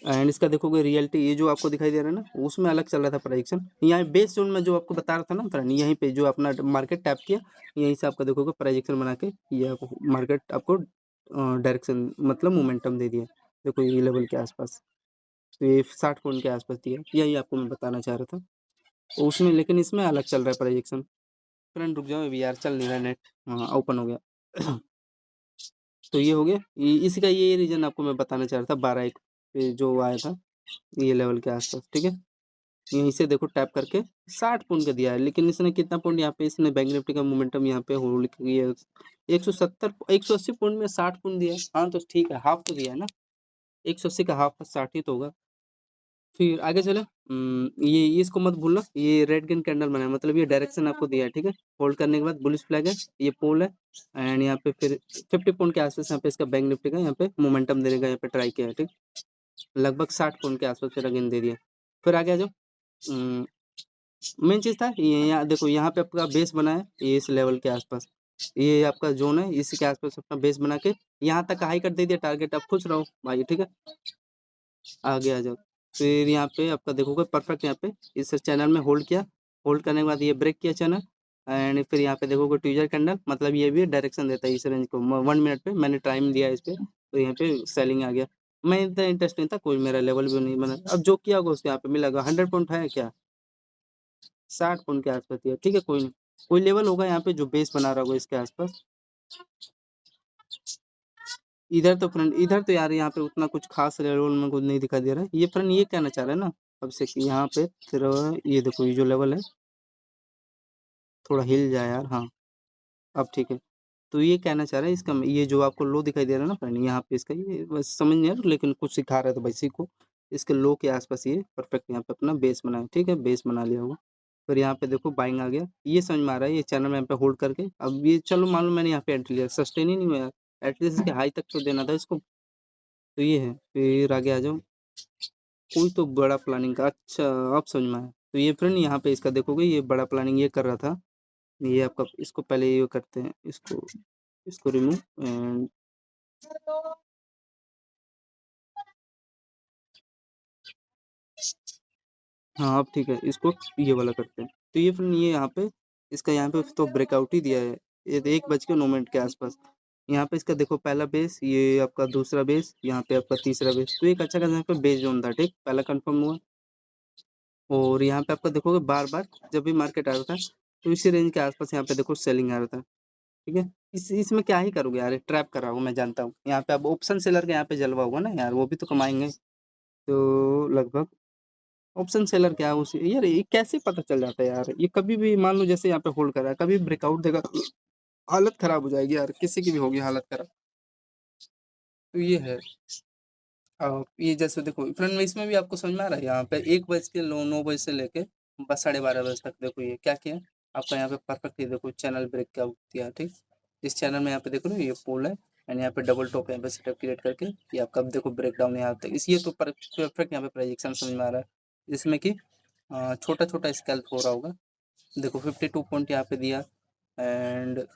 एंड इसका देखोगे रियलिटी, ये जो आपको दिखाई दे रहा है ना, उसमें अलग चल रहा था प्राइजेक्शन, यहाँ बेस जोन में जो आपको बता रहा था ना फ्रेंड, यहीं पे जो अपना मार्केट टैप किया, यहीं से आपका देखोगे प्राइजेक्शन बना के ये आपको मार्केट आपको डायरेक्शन मतलब मोमेंटम दे दिया, देखो ये लेवल के आसपास, तो ये 60 पॉइंट के आसपास दिया, यही आपको मैं बताना चाह रहा था, तो उसमें लेकिन इसमें अलग चल रहा है प्राइजेक्शन। फ्रेंड रुक जाओ अभी यार, चल नहीं रहा नेट, हाँ ओपन हो गया तो ये हो गया, इसी का ये रीजन आपको मैं बताना चाह रहा था, 12 1 पे जो आया था ये लेवल के आसपास। ठीक है, यहीं से देखो टैप करके 60 पॉइंट का दिया है, लेकिन इसने कितना पॉइंट यहाँ पे इसने बैंक निफ्टी का मोमेंटम यहाँ पे होल्ड किया है 170 180 पॉइंट में 60 पॉइंट दिया है। हाँ तो ठीक है, हाफ तो दिया है ना, 180 का हाफ 60 ही तो होगा। फिर आगे चले, ये इसको मत भूलना, ये रेड ग्रीन कैंडल बना है, मतलब ये डायरेक्शन आपको दिया है, ठीक है। होल्ड करने के बाद बुलिश फ्लैग है, ये पोल है, एंड यहाँ पे फिर 50 पॉइंट के आसपास यहाँ पे इसका बैंक निफ्टी का यहाँ पे मोमेंटम देने का यहाँ पे ट्राई किया है, ठीक। लगभग 60 पॉइंट के आसपास फिर अगेन दे दिया। फिर आगे आ जाओ, मेन चीज़ था ये, यहाँ देखो यहाँ पे आपका बेस बना है, ये इस लेवल के आसपास, ये आपका जोन है, इसी के आसपास अपना बेस बना के यहाँ तक हाई कर दे दिया टारगेट, आप खुश रहो भाई, ठीक है। आगे आ जाओ, फिर यहाँ पे आपका देखोगे परफेक्ट यहाँ पे इस चैनल में होल्ड किया, होल्ड करने के बाद ये ब्रेक किया चैनल, एंड फिर यहाँ पे देखोगे ट्विजर कैंडल, मतलब ये भी डायरेक्शन देता है इस रेंज को। 1 मिनट पे मैंने टाइम दिया इस पे, तो यहाँ पे सेलिंग आ गया। मैं इतना इंटरेस्ट नहीं था, कोई मेरा लेवल भी नहीं बना, अब जो किया होगा उसके यहाँ पे मिलेगा। 100 पॉइंट है क्या, 60 पॉइंट के आसपास दिया, ठीक है, कोई नहीं, कोई लेवल होगा यहाँ पे जो बेस बना रहा होगा इसके आसपास। इधर तो फ्रेंड, इधर तो यार यहाँ पे उतना कुछ खास लेवल में कुछ नहीं दिखाई दे रहा है। ये फ्रेंड ये कहना चाह रहा है ना अब से कि यहाँ पे तेरा ये देखो ये जो लेवल है, थोड़ा हिल जाए यार, हाँ अब ठीक है। तो ये कहना चाह रहा है इसका, ये जो आपको लो दिखाई दे रहा है ना फ्रेंड, यहाँ पे इसका ये बस समझ नहीं आ रहा, लेकिन कुछ सिखा रहा है तो भाई सीखो। इसके लो के आसपास ये परफेक्ट यहाँ पे अपना बेस बनाए, ठीक है, बेस बना लिया होगा। फिर यहाँ पे देखो बाइंग आ गया, ये समझ में आ रहा है, ये चैनल में यहाँ पे होल्ड करके अब ये चलो मान लो मैंने यहाँ पे एंट्री लिया, सस्टेन ही नहीं हुआ यार, एटलीस्ट इसके हाई तक तो देना था इसको। तो ये है, फिर आगे आ जाओ, कोई तो बड़ा प्लानिंग का, अच्छा अब समझ में आया। तो ये फ्रेंड यहाँ पे इसका देखोगे, ये बड़ा प्लानिंग ये कर रहा था, ये आपका इसको पहले ये करते हैं, इसको इसको रिमूव एंड हाँ अब ठीक है, इसको ये वाला करते हैं। तो ये फ्रेंड ये यहाँ पे तो ब्रेकआउट ही दिया है, ये 1:09 के आसपास। यहाँ पे इसका देखो पहला बेस, ये आपका दूसरा बेस, यहाँ पे आपका तीसरा बेस, तो एक अच्छा खासा यहाँ पे बेस जोन था, ठीक, पहला कंफर्म हुआ। और यहाँ पे आपका देखोगे बार बार जब भी मार्केट आ रहा था तो इसी रेंज के आसपास यहाँ पे देखो सेलिंग आ रहा था, ठीक है। इसमें क्या ही करोगे यार, ट्रैप कर रहा हूँ मैं जानता हूँ, यहाँ पे अब ऑप्शन सेलर का यहाँ पे जलवा होगा ना यार, वो भी तो कमाएंगे। तो लगभग ऑप्शन सेलर क्या है उसे यार, ये कैसे पता चल जाता है यार, ये कभी भी मान लो जैसे यहाँ पे होल्ड कर रहा है, कभी ब्रेकआउट देगा तो हालत खराब हो जाएगी यार, किसी की भी होगी हालत खराब। तो ये है, ये जैसे देखो फ्रेंड में इसमें भी आपको समझ में आ रहा है, यहाँ पे 1 बज के 9 बजे से लेके बस 12:30 बजे तक देखो ये क्या किया आपका, यहाँ पे परफेक्ट ये देखो चैनल ब्रेक का दिया, ठीक। इस चैनल में यहाँ पे देखो ना ये पोल है, एंड यहाँ पे डबल टॉप यहाँ पे सेटअप क्रिएट करके ये आपका देखो ब्रेक डाउन यहाँ तक, इस ये तो परफेक्ट यहाँ पे प्रोजेक्शन समझ में आ रहा है, जिसमें कि छोटा छोटा स्कैल्प हो रहा होगा। देखो 52 पॉइंट यहाँ पे दिया, एंड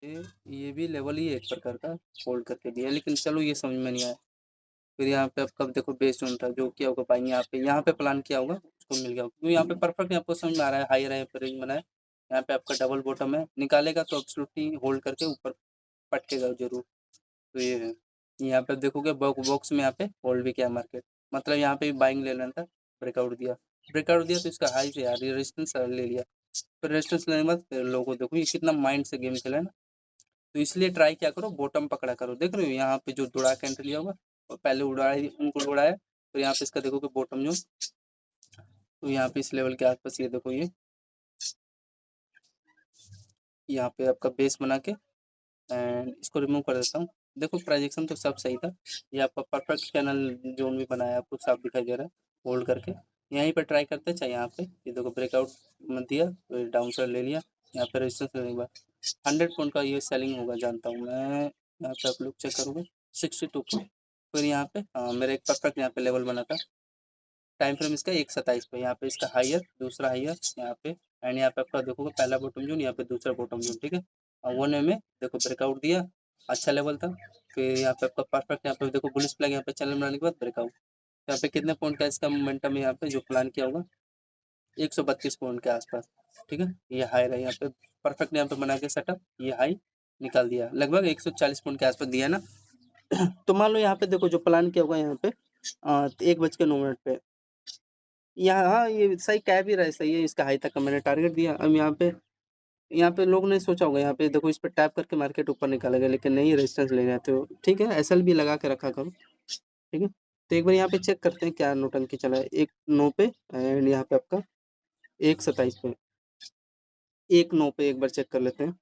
ये भी लेवल ही है एक प्रकार का, होल्ड करके दिया, लेकिन चलो ये समझ में नहीं आया। फिर यहाँ पे आपका देखो बेस जोन था, जो किया होगा भाई यहाँ पे प्लान किया होगा उसको मिल गया होगा, क्योंकि यहाँ पे परफेक्ट आपको समझ में आ रहा है, हाई रहा रेंज बना है, यहाँ पे आपका डबल बॉटम है, निकालेगा तो एब्सोल्युटली होल्ड करके ऊपर पटकेगा जरूर। तो ये है, यहाँ पे देखोगे बॉक्स में यहाँ पे होल्ड भी किया मार्केट, मतलब यहाँ पे भी बाइंग ले लेना था, ब्रेकआउट दिया, ब्रेकआउट दिया तो इसका हाई से यार रेजिस्टेंस ले लिया। फिर रेजिस्टेंस लेने के बाद फिर लोगों को देखो ये कितना माइंड से गेम खेला है ना, तो इसलिए ट्राई क्या करो, बॉटम पकड़ा करो, देख रहे हो यहाँ पे जो दौड़ा के एंट्री लिया होगा और पहले उड़ाए उनको उड़ाया, तो यहाँ पे इसका देखोगे बॉटम जो, तो यहाँ पे इस लेवल के आसपास ये देखो ये यहाँ पे आपका बेस बना के एंड इसको रिमूव कर देता हूँ। देखो प्रोजेक्शन तो सब सही था, ये आपका परफेक्ट चैनल जोन भी बनाया आपको साफ दिखाई दे रहा है, होल्ड करके यहीं पर ट्राई करते हैं, चाहे यहाँ पे ये देखो ब्रेकआउट मत दिया, डाउन साइड ले लिया, यहाँ पे रेजिस्टेंस लेने के बाद 100 पॉइंट का ये सेलिंग होगा जानता हूँ मैं। यहाँ पे आप लोग चेक करोगे 62 पॉइंट, फिर यहाँ पे मेरा एक परफेक्ट यहाँ पे लेवल बना था, टाइम फ्रेम इसका 1:27 पे, यहाँ पे इसका हाइयर दूसरा हाइयर यहाँ पे, एंड यहाँ पे आपका देखोगे पहला बॉटम जोन, यहाँ पे दूसरा बॉटम जोन, ठीक है। और 1 में देखो ब्रेकआउट दिया, अच्छा लेवल था। फिर यहाँ पे आपका परफेक्ट यहाँ पे देखो बुलिश फ्लैग यहाँ पे चैनल बनाने के बाद ब्रेकआउट, यहाँ पे कितने पॉइंट का इसका मोमेंटम है यहाँ पे जो प्लान किया होगा 132 पॉइंट के आसपास, ठीक है। ये हाई रहा यहाँ पे परफेक्ट यहाँ पे बना के सेटअप, ये हाई निकाल दिया, लगभग 140 पॉइंट के आसपास दिया ना। तो मान लो यहाँ पे देखो जो प्लान किया होगा यहाँ पे 1:09 पे, यहाँ हाँ ये सही कह भी रहे, सही है, इसका हाई तक का मैंने टारगेट दिया। अब यहाँ पे लोग ने सोचा होगा यहाँ पे देखो इस पे टैप करके मार्केट ऊपर निकालेगा, लेकिन नहीं रेजिस्टेंस ले गए, तो ठीक है एसएल भी लगा के रखा करो, ठीक है। तो एक बार यहाँ पे चेक करते हैं क्या नोटंकी चला है। 1.9 पे एंड यहाँ पे आपका 1.27 पे, 1.9 पे एक बार चेक कर लेते हैं।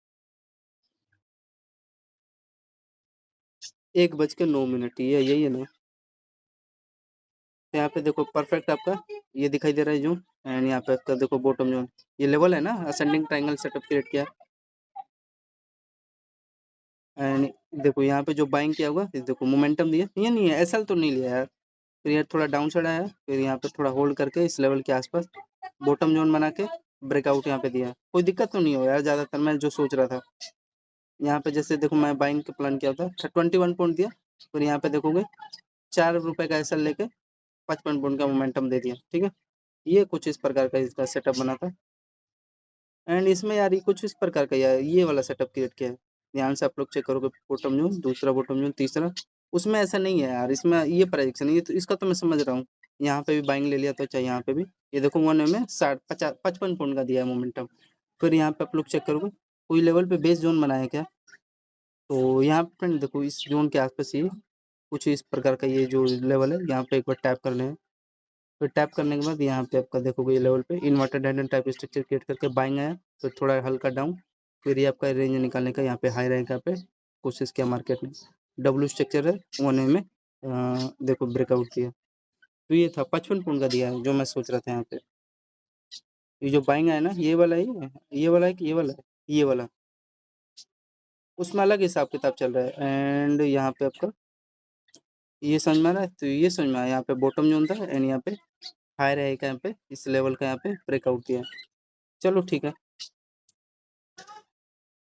1:09 ये यही है ना। तो यहाँ पे देखो परफेक्ट आपका ये दिखाई दे रहा है जोन, एंड यहाँ पे आपका देखो बॉटम जोन, ये लेवल है ना, असेंडिंग ट्रायंगल सेटअप क्रिएट किया। एंड देखो यहाँ पे जो बाइंग किया हुआ, ये देखो मोमेंटम दिया, ये नहीं है एसएल तो नहीं लिया यार। फिर ये थोड़ा डाउन साइड आया, फिर यहाँ पे थोड़ा होल्ड करके इस लेवल के आसपास बॉटम जोन बना के ब्रेकआउट यहाँ पे दिया। कोई दिक्कत तो नहीं हो यार ज़्यादातर, मैं जो सोच रहा था। यहाँ पे जैसे देखो मैं बाइंग का प्लान किया था, 21 पॉइंट दिया, फिर यहाँ पे देखोगे 4 रुपए का एसएल लेके 55 पॉइंट का मोमेंटम दे दिया। ठीक है, ये कुछ इस प्रकार का इसका सेटअप बना था। एंड इसमें यार ये कुछ इस प्रकार का यार ये वाला सेटअप क्रिएट किया है। ध्यान से आप लोग चेक करोगे, बॉटम जोन, दूसरा बॉटम जोन, तीसरा, उसमें ऐसा नहीं है यार। इसमें ये प्रेडिक्शन ये तो इसका तो मैं समझ रहा हूँ। यहाँ पे भी बाइंग ले लिया तो चाहे यहाँ पे भी, ये देखो 1 में 55 पॉइंट का दिया है मोमेंटम। फिर यहाँ पे आप लोग चेक करोगे कोई लेवल पे बेस जोन बनाया क्या। तो यहाँ पे फ्रेंड देखो इस जोन के आसपास ये कुछ इस प्रकार का ये जो लेवल है, यहाँ पे एक बार टैप कर लें। फिर टैप करने के बाद यहाँ पे आपका देखोगे ये लेवल पे inverted handle type structure create करके बाइंग आया, फिर थोड़ा हल्का डाउन, फिर ये आपका रेंज निकालने का यहाँ पे हाई रैंक यहाँ पे कोशिश किया मार्केट ने। डब्ल्यू स्ट्रक्चर है 1 में देखो ब्रेकआउट किया। तो ये था 55 पॉइंट का दिया है जो मैं सोच रहा था यहाँ पे। ये जो बाइंग आया ना ये वाला ही है, ये वाला है कि ये वाला है, ये वाला, उसमें अलग हिसाब किताब चल रहा है। एंड यहाँ पे आपका ये समझ में आ रहा है, तो ये समझ में आया, यहाँ पे बॉटम जोन था एंड यहाँ पे हाई रहेगा, यहाँ पे इस लेवल का यहाँ पे ब्रेकआउट किया। चलो ठीक है,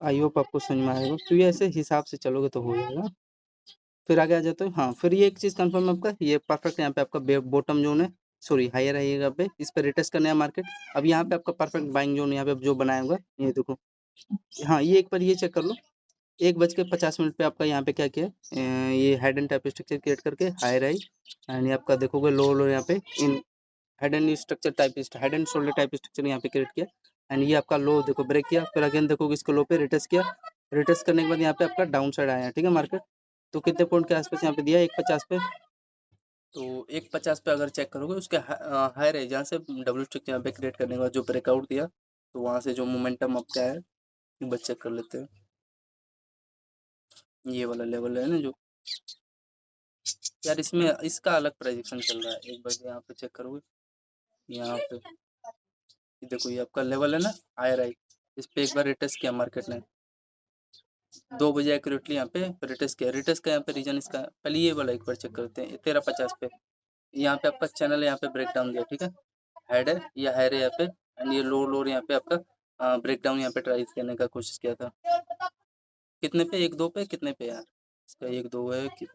आई होप आपको समझ में आएगा। तो ये ऐसे हिसाब से चलोगे तो हो जाएगा। फिर आगे आ जाते हो, हाँ फिर ये एक चीज़ कंफर्म है आपका, ये परफेक्ट यहाँ पे आपका बॉटम जोन है, सॉरी हायर है यहाँ पे, इस पर रिटेस्ट करना है मार्केट। अब यहाँ पे आपका परफेक्ट बाइंग जोन यहाँ पे जो बनाया हुआ ये देखो, हाँ ये एक बार ये चेक कर लो। 1:50 पे आपका यहाँ पे क्या किया ये head and type structure create करके हायर आई, एंड ये आपका देखोगे लो लो यहाँ पे in head and structure type head and shoulder type structure यहाँ पे क्रिएट किया। एंड ये आपका लो देखो ब्रेक किया, फिर अगेन देखोगे इसको लो पे रिटेस्ट किया, रिटेस्ट करने के बाद यहाँ पे आपका डाउन साइड आया। ठीक है, मार्केट तो कितने पॉइंट के आसपास यहाँ पे दिया 1.50 पे। तो 1.50 पे अगर चेक करोगे उसके हायर है जहाँ से डब्ल्यू स्टिक यहाँ पे क्रिएट करने के बाद जो ब्रेकआउट दिया, तो वहाँ से जो मोमेंटम आपका है एक बार चेक कर लेते हैं। ये वाला लेवल है ना जो, यार इसमें इसका अलग प्रोजेक्शन चल रहा है, एक बार यहाँ पे चेक करोगे, यहाँ पे ये देखो ये आपका लेवल है ना हायर आई, इस पे एक बार रिटेस्ट किया मार्केट ने 2 बजे एक्यूरेटली यहाँ पे रिटेस्ट किया। रिटेस्ट का यहाँ पे रीजन इसका पहले ये वाला एक बार चेक करते हैं 13.50 पे, यहाँ पे आपका चैनल यहाँ पे ब्रेक डाउन दिया। ठीक है, हेड है या हायर है यहाँ पे, एंड ये लो लो यहाँ पे आपका ब्रेक डाउन यहाँ पे ट्राई करने का कोशिश किया था। कितने पे, 1-2 पे, कितने पे यार इसका 1-2 है कि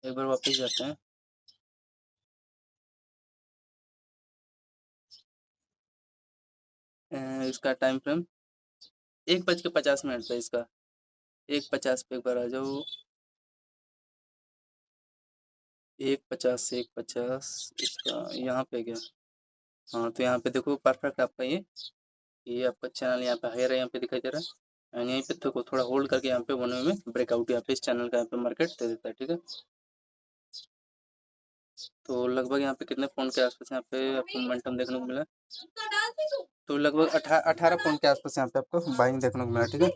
एक बार वापस जाते हैं। इसका टाइम फ्रेम 1:50 पे इसका 1:50 पे एक बार आ जाओ, 1:50 से 1:50 इसका यहाँ पे गया। हाँ तो यहाँ पे देखो परफेक्ट आपका ये आपका चैनल यहाँ पे हायर है, यहाँ पे दिखाई दे रहा है, एंड यहीं पे तो थोड़ा होल्ड करके यहाँ पे 1 में ब्रेकआउट यहाँ पे इस चैनल का यहाँ पे मार्केट दे देता है। ठीक है, तो लगभग यहाँ पे कितने पॉइंट के आसपास यहाँ पे आपको मोमेंटम देखने को मिला, तो लगभग 18 पॉइंट के आसपास यहाँ पे आपको बाइंग देखने को मिला। ठीक है,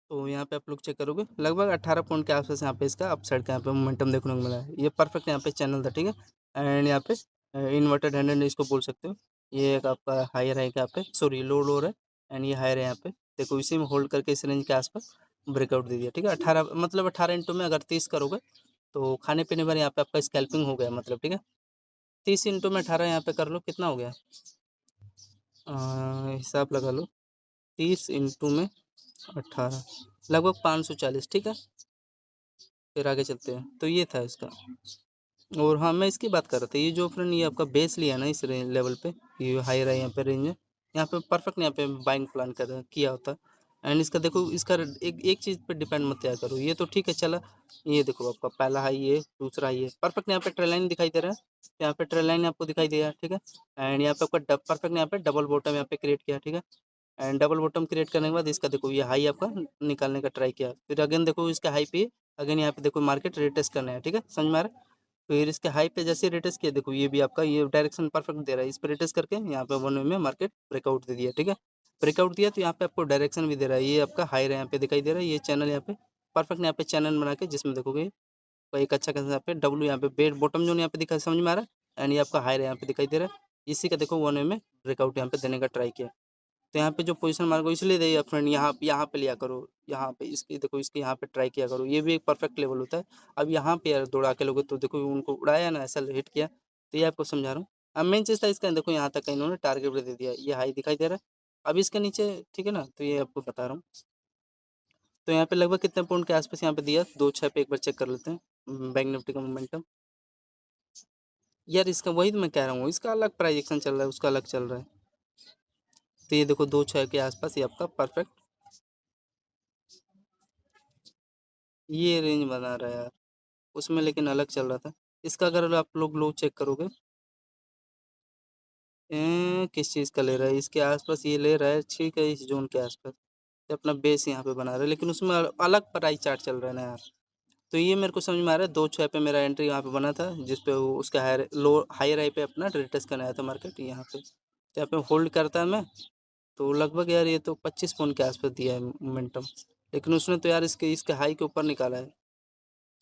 तो यहाँ पे आप लोग चेक करोगे लगभग 18 पॉइंट के आसपास यहाँ पे इसका अपसाइड का यहाँ पे मोमेंटम देखने को मिला है। ये परफेक्ट यहाँ पे चैनल था। ठीक है, एंड यहाँ पे इन्वर्टेड हैंडल इसको बोल सकते हो। ये एक आपका हायर है यहाँ पे, सॉरी लो लोअर है, एंड ये हायर है यहाँ पे, देखो इसी में होल्ड करके इस रेंज के आसपास ब्रेकआउट दे दिया। ठीक है, 18 मतलब 18 इंटू में अगर 30 करोगे तो खाने पीने पर यहाँ पे आपका स्कैल्पिंग हो गया मतलब। ठीक है, 30 इंटू में 18 यहाँ पे कर लो कितना हो गया, हिसाब लगा लो, 30 इंटू में 18 लगभग 540। ठीक है, फिर आगे चलते हैं। तो ये था इसका, और हाँ मैं इसकी बात कर रहा था, ये जो फ्रेंड ये आपका बेस लिया ना इस लेवल पे, ये हाई रहा है यहाँ पे रेंज है, यहाँ पे परफेक्ट यहाँ पे बाइंग प्लान कर किया होता। एंड इसका देखो इसका एक एक चीज़ पे डिपेंड मत किया करो, ये तो ठीक है चला, ये देखो आपका पहला हाई है, दूसरा हाई है, परफेक्ट यहाँ पे ट्रेल लाइन दिखाई दे रहा है, यहाँ पे ट्रेल लाइन आपको दिखाई दे रहा है। ठीक है, एंड यहाँ पे आपका परफेक्ट यहाँ पे डबल बॉटम यहाँ पे क्रिएट किया। ठीक है, एंड डबल बॉटम क्रिएट करने के बाद इसका देखो ये हाई आपका निकालने का ट्राई किया, फिर अगेन देखो इसका हाई पे अगेन यहाँ पे देखो मार्केट रिटेस्ट करना है, ठीक है, समझ में आ रहा है। फिर इसके हाई पे जैसे रिटेस्ट किया देखो ये भी आपका ये डायरेक्शन परफेक्ट दे रहा है, इस पर रिटेस्ट करके यहाँ पे वन वे में मार्केट ब्रेकआउट दे दिया, ठीक है। ब्रेकआउट दिया तो यहाँ पे आपको डायरेक्शन भी दे रहा है, ये आपका हाई यहाँ पे दिखाई दे रहा है, ये चैनल यहाँ पे परफेक्ट यहाँ पे चैनल बना के जिसमें देखोगे तो एक अच्छा खासा यहाँ पे डब्ल्यू यहाँ पे बेड बॉटम जोन यहाँ पे दिखा समझ में आ रहा है, एंड ये आपका हाई यहाँ पे दिखाई दे रहा है, इसी का देखो वन वे में ब्रेकआउट यहाँ पे देने का ट्राई किया। तो यहाँ पे जो पोजीशन मार्क को इसलिए दिया फ्रेंड, यहाँ पे लिया करो, यहाँ पे इसकी देखो इसके यहाँ पे ट्राई किया करो, ये भी एक परफेक्ट लेवल होता है। अब यहाँ पे यार दौड़ा के लोगे तो देखो उनको उड़ाया ना, ऐसा हिट किया, तो ये आपको समझा रहा हूँ। अब मेन चीज़ था इसका देखो यहाँ तक इन्होंने टारगेट दे दिया, ये हाई दिखाई दे रहा है, अब इसके नीचे ठीक है ना, तो ये आपको बता रहा हूँ। तो यहाँ पे लगभग कितने पॉइंट के आसपास यहाँ पे दिया, 2-6 पे एक बार चेक कर लेते हैं बैंक निफ्टी का मोमेंटम। यार इसका वही तो मैं कह रहा हूँ, इसका अलग प्राइस एक्शन चल रहा है, उसका अलग चल रहा है। तो ये देखो 2-6 के आसपास ये आपका परफेक्ट ये रेंज बना रहा है यार, उसमें लेकिन अलग चल रहा था। इसका अगर आप लोग लो चेक करोगे किस चीज़ का ले रहा है, इसके आसपास ये ले रहा है, ठीक है, इस जोन के आसपास ये अपना बेस यहाँ पे बना रहा है, लेकिन उसमें अलग प्राइस चार्ट चल रहा है ना यार। तो ये मेरे को समझ में आ रहा है, 2-6 पे मेरा एंट्री यहाँ पे बना था, जिस पे वो उसका हायर लो हाई राई पे अपना रिटेस्ट करने आया था मार्केट यहाँ पे, तो यहाँ पे होल्ड करता है मैं, तो लगभग यार ये तो 25 पॉइंट के आसपास दिया है मोमेंटम, लेकिन उसने तो यार इसके इसके हाई के ऊपर निकाला है।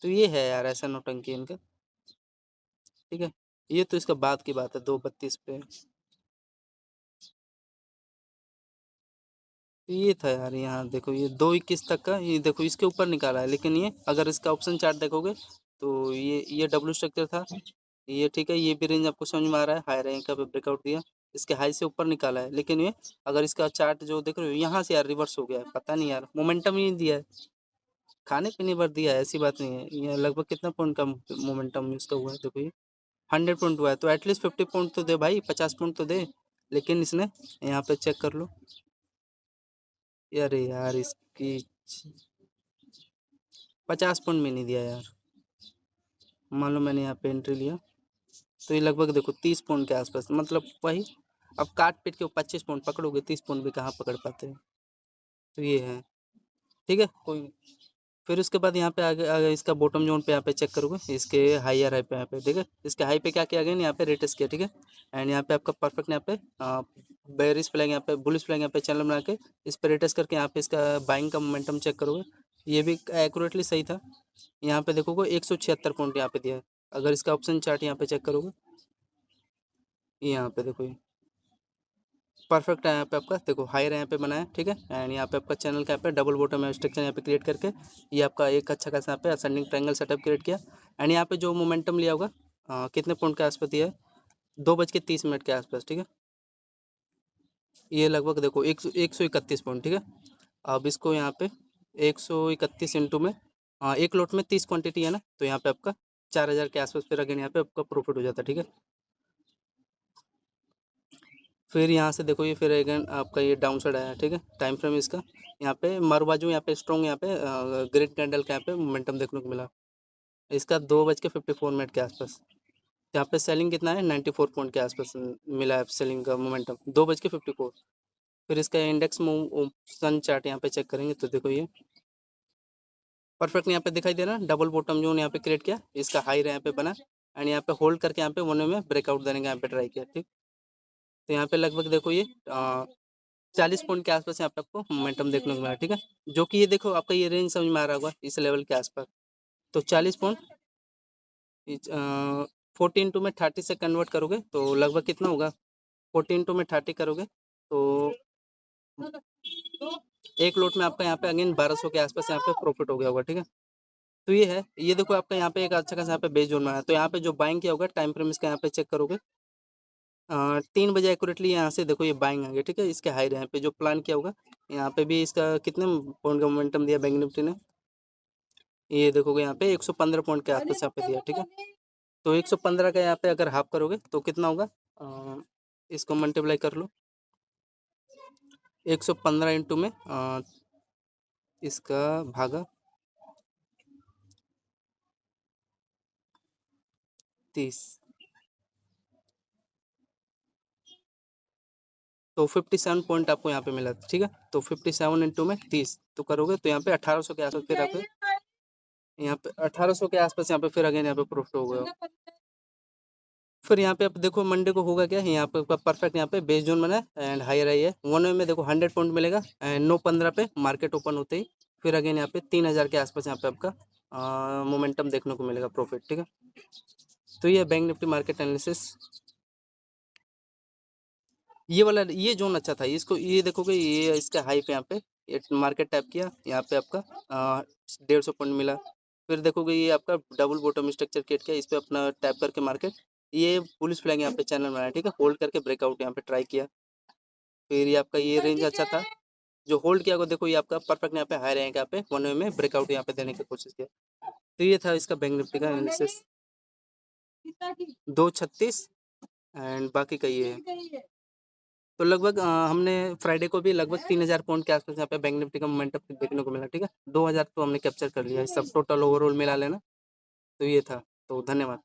तो ये है यार ऐसा नौटंकी इनका, ठीक है। ये तो इसका बाद की बात है 2:32 पे। ये था यार, यहाँ देखो ये 2:21 तक का, ये देखो इसके ऊपर निकाला है, लेकिन ये अगर इसका ऑप्शन चार्ट देखोगे तो ये डब्ल्यू स्ट्रक्चर था ये, ठीक है, ये भी रेंज आपको समझ में आ रहा है, हाई रैंक का ब्रेकआउट दिया, इसके हाई से ऊपर निकाला है, लेकिन ये अगर इसका चार्ट जो देख रहे हो यहाँ से यार रिवर्स हो गया है, पता नहीं यार मोमेंटम ही नहीं दिया है, खाने पीने भर दिया है, ऐसी बात नहीं है। ये लगभग कितना पॉइंट का मोमेंटम इसका हुआ है देखो, ये 100 पॉइंट हुआ है, तो एटलीस्ट 50 पॉइंट तो दे भाई, 50 पॉइंट तो दे, लेकिन इसने यहाँ पे चेक कर लो, अरे यार इसकी 50 पॉइंट में नहीं दिया यार। मान लो मैंने यहाँ पे एंट्री लिया तो ये लगभग देखो 30 पॉइंट के आसपास, मतलब वही अब काट पीट के 25 पॉइंट पकड़ोगे, 30 पॉइंट भी कहाँ पकड़ पाते हैं। तो ये है, ठीक है, कोई नहीं। फिर उसके बाद यहाँ पे आगे आगे इसका बॉटम जोन पे यहाँ पे चेक करोगे, इसके हायर हाई पे यहाँ पे, ठीक है, इसके हाई पे क्या किया गया यहाँ पे रेटेस्ट किया, ठीक है, एंड यहाँ पे आपका परफेक्ट यहाँ पे बेरिश फ्लैग यहाँ पे बुलिश फ्लैग यहाँ पे चैनल बना के इस पर रेटेस्ट करके यहाँ पे इसका बाइंग का मोमेंटम चेक करोगे, ये भी एक्यूरेटली सही था। यहाँ पे देखोगे 176 पॉइंट यहाँ पे दिया है, अगर इसका ऑप्शन चार्ट यहाँ पे चेक करोगे, यहाँ पे देखो ये परफेक्ट है, यहाँ पे आपका देखो हायर यहाँ पे बना है, ठीक है, एंड यहाँ पे आपका चैनल का यहाँ पे डबल बॉटम स्ट्रक्चर यहाँ पे क्रिएट करके ये आपका एक अच्छा खासा यहाँ पे असेंडिंग ट्रायंगल सेटअप क्रिएट किया, एंड यहाँ पे जो मोमेंटम लिया होगा कितने पॉइंट के आसपास दिया है, 2:30 के आसपास, ठीक है, ये लगभग देखो 131 पॉइंट, ठीक है। अब इसको यहाँ पे 131 इंटू में एक लोट में 30 क्वांटिटी है ना, तो यहाँ पे आपका 4,000 के आसपास फिर अगेन यहाँ पे आपका प्रॉफिट हो जाता है, ठीक है। फिर यहाँ से देखो ये फिर अगेन आपका ये डाउन साइड आया, ठीक है, टाइम फ्रेम इसका यहाँ पे मरबाजू यहाँ पे स्ट्रॉन्ग यहाँ पे ग्रेट कैंडल का यहाँ पे मोमेंटम देखने को मिला, इसका 2:54 के आसपास, यहाँ पे सेलिंग कितना है 94 पॉइंट के आसपास मिला है सेलिंग का मोमेंटम 2:54। फिर इसका इंडेक्स सन चार्ट यहाँ पे चेक करेंगे तो देखो ये परफेक्ट यहाँ पे दिखाई दे रहा है, डबल बॉटम जोन यहाँ पे क्रिएट किया, इसका हाई यहाँ पे बना, एंड यहाँ पे होल्ड करके यहाँ पे वन वे में ब्रेकआउट देने का यहाँ पे ट्राई किया, ठीक। तो यहाँ पे लगभग देखो ये 40 पॉइंट के आसपास यहाँ पे आपको मोमेंटम देखने को मिला, ठीक है, जो कि ये देखो आपका ये रेंज समझ में आ रहा होगा इस लेवल के आसपास। तो 40 पॉइंट 14 में 30 से कन्वर्ट करोगे तो लगभग कितना होगा, 14 में 30 करोगे तो एक लोट में आपका यहाँ पे अगेन 1200 के आसपास यहाँ पे प्रॉफिट हो गया होगा, ठीक है। तो ये है, ये देखो आपका यहाँ पे एक अच्छा खासा यहाँ पे बेस जोन बना है, तो यहाँ पे जो बाइंग किया होगा टाइम फ्रेम इसका यहाँ पे चेक करोगे 3 बजे एक्यूरेटली यहाँ से देखो ये बाइंग आ गया, ठीक है, इसके हाई यहाँ पे जो प्लान किया होगा यहाँ पे भी इसका कितने पॉइंट का मोमेंटम दिया बैंक निफ्टी ने, ये देखोगे यहाँ पे 115 पॉइंट के आसपास यहाँ पे दिया, ठीक है। तो 115 का यहाँ पे अगर हाफ करोगे तो कितना होगा, इसको मल्टीप्लाई कर लो 115 इंटू में इसका भागा 30, तो 57 पॉइंट आपको यहाँ पे मिला, ठीक है। तो 57 इंटू में 30 तो करोगे तो यहाँ पे 1800 के आसपास फिर आप यहाँ पे 1800 के आसपास यहाँ पे फिर अगेन यहाँ पे प्रॉफिट हो गया। फिर यहाँ पे आप देखो मंडे को होगा क्या, यहाँ पे परफेक्ट यहाँ पे बेस जोन बना है एंड हायर आई है। 1 वे में देखो 100 पॉइंट मिलेगा एंड 9:15 पे मार्केट ओपन होते ही फिर अगेन यहाँ पे 3000 के आसपास यहाँ पे आपका मोमेंटम देखने को मिलेगा प्रॉफिट, ठीक है। तो ये बैंक निफ्टी मार्केट एनालिसिस। ये वाला ये जोन अच्छा था, इसको ये देखोगे ये इसका हाई पे यहाँ पे ये मार्केट टैप किया, यहाँ पे आपका 150 पॉइंट मिला। फिर देखोगे ये आपका डबल बॉटम स्ट्रक्चर क्रिएट किया, इस पे अपना टैप करके मार्केट ये पुलिस फ्लैग यहाँ पे चैनल बनाया, ठीक है। होल्ड करके ब्रेकआउट यहाँ पे ट्राई किया। फिर ये आपका ये रेंज अच्छा था जो होल्ड किया को देखो ये आपका परफेक्ट यहाँ पे हाई रैंक यहाँ पे 1 वे में ब्रेकआउट यहाँ पे देने की कोशिश किया। तो ये था इसका बैंक निफ्टी का एनालिसिस 236 एंड बाकी का ये है। तो लगभग हमने फ्राइडे को भी लगभग 3000 पॉइंट के आसपास यहाँ पे बैंक निफ्टी का मोमेंटम देखने को मिला, ठीक है। 2000 तो हमने कैप्चर कर लिया, सब टोटल ओवरऑल मिला लेना। तो ये था, तो धन्यवाद।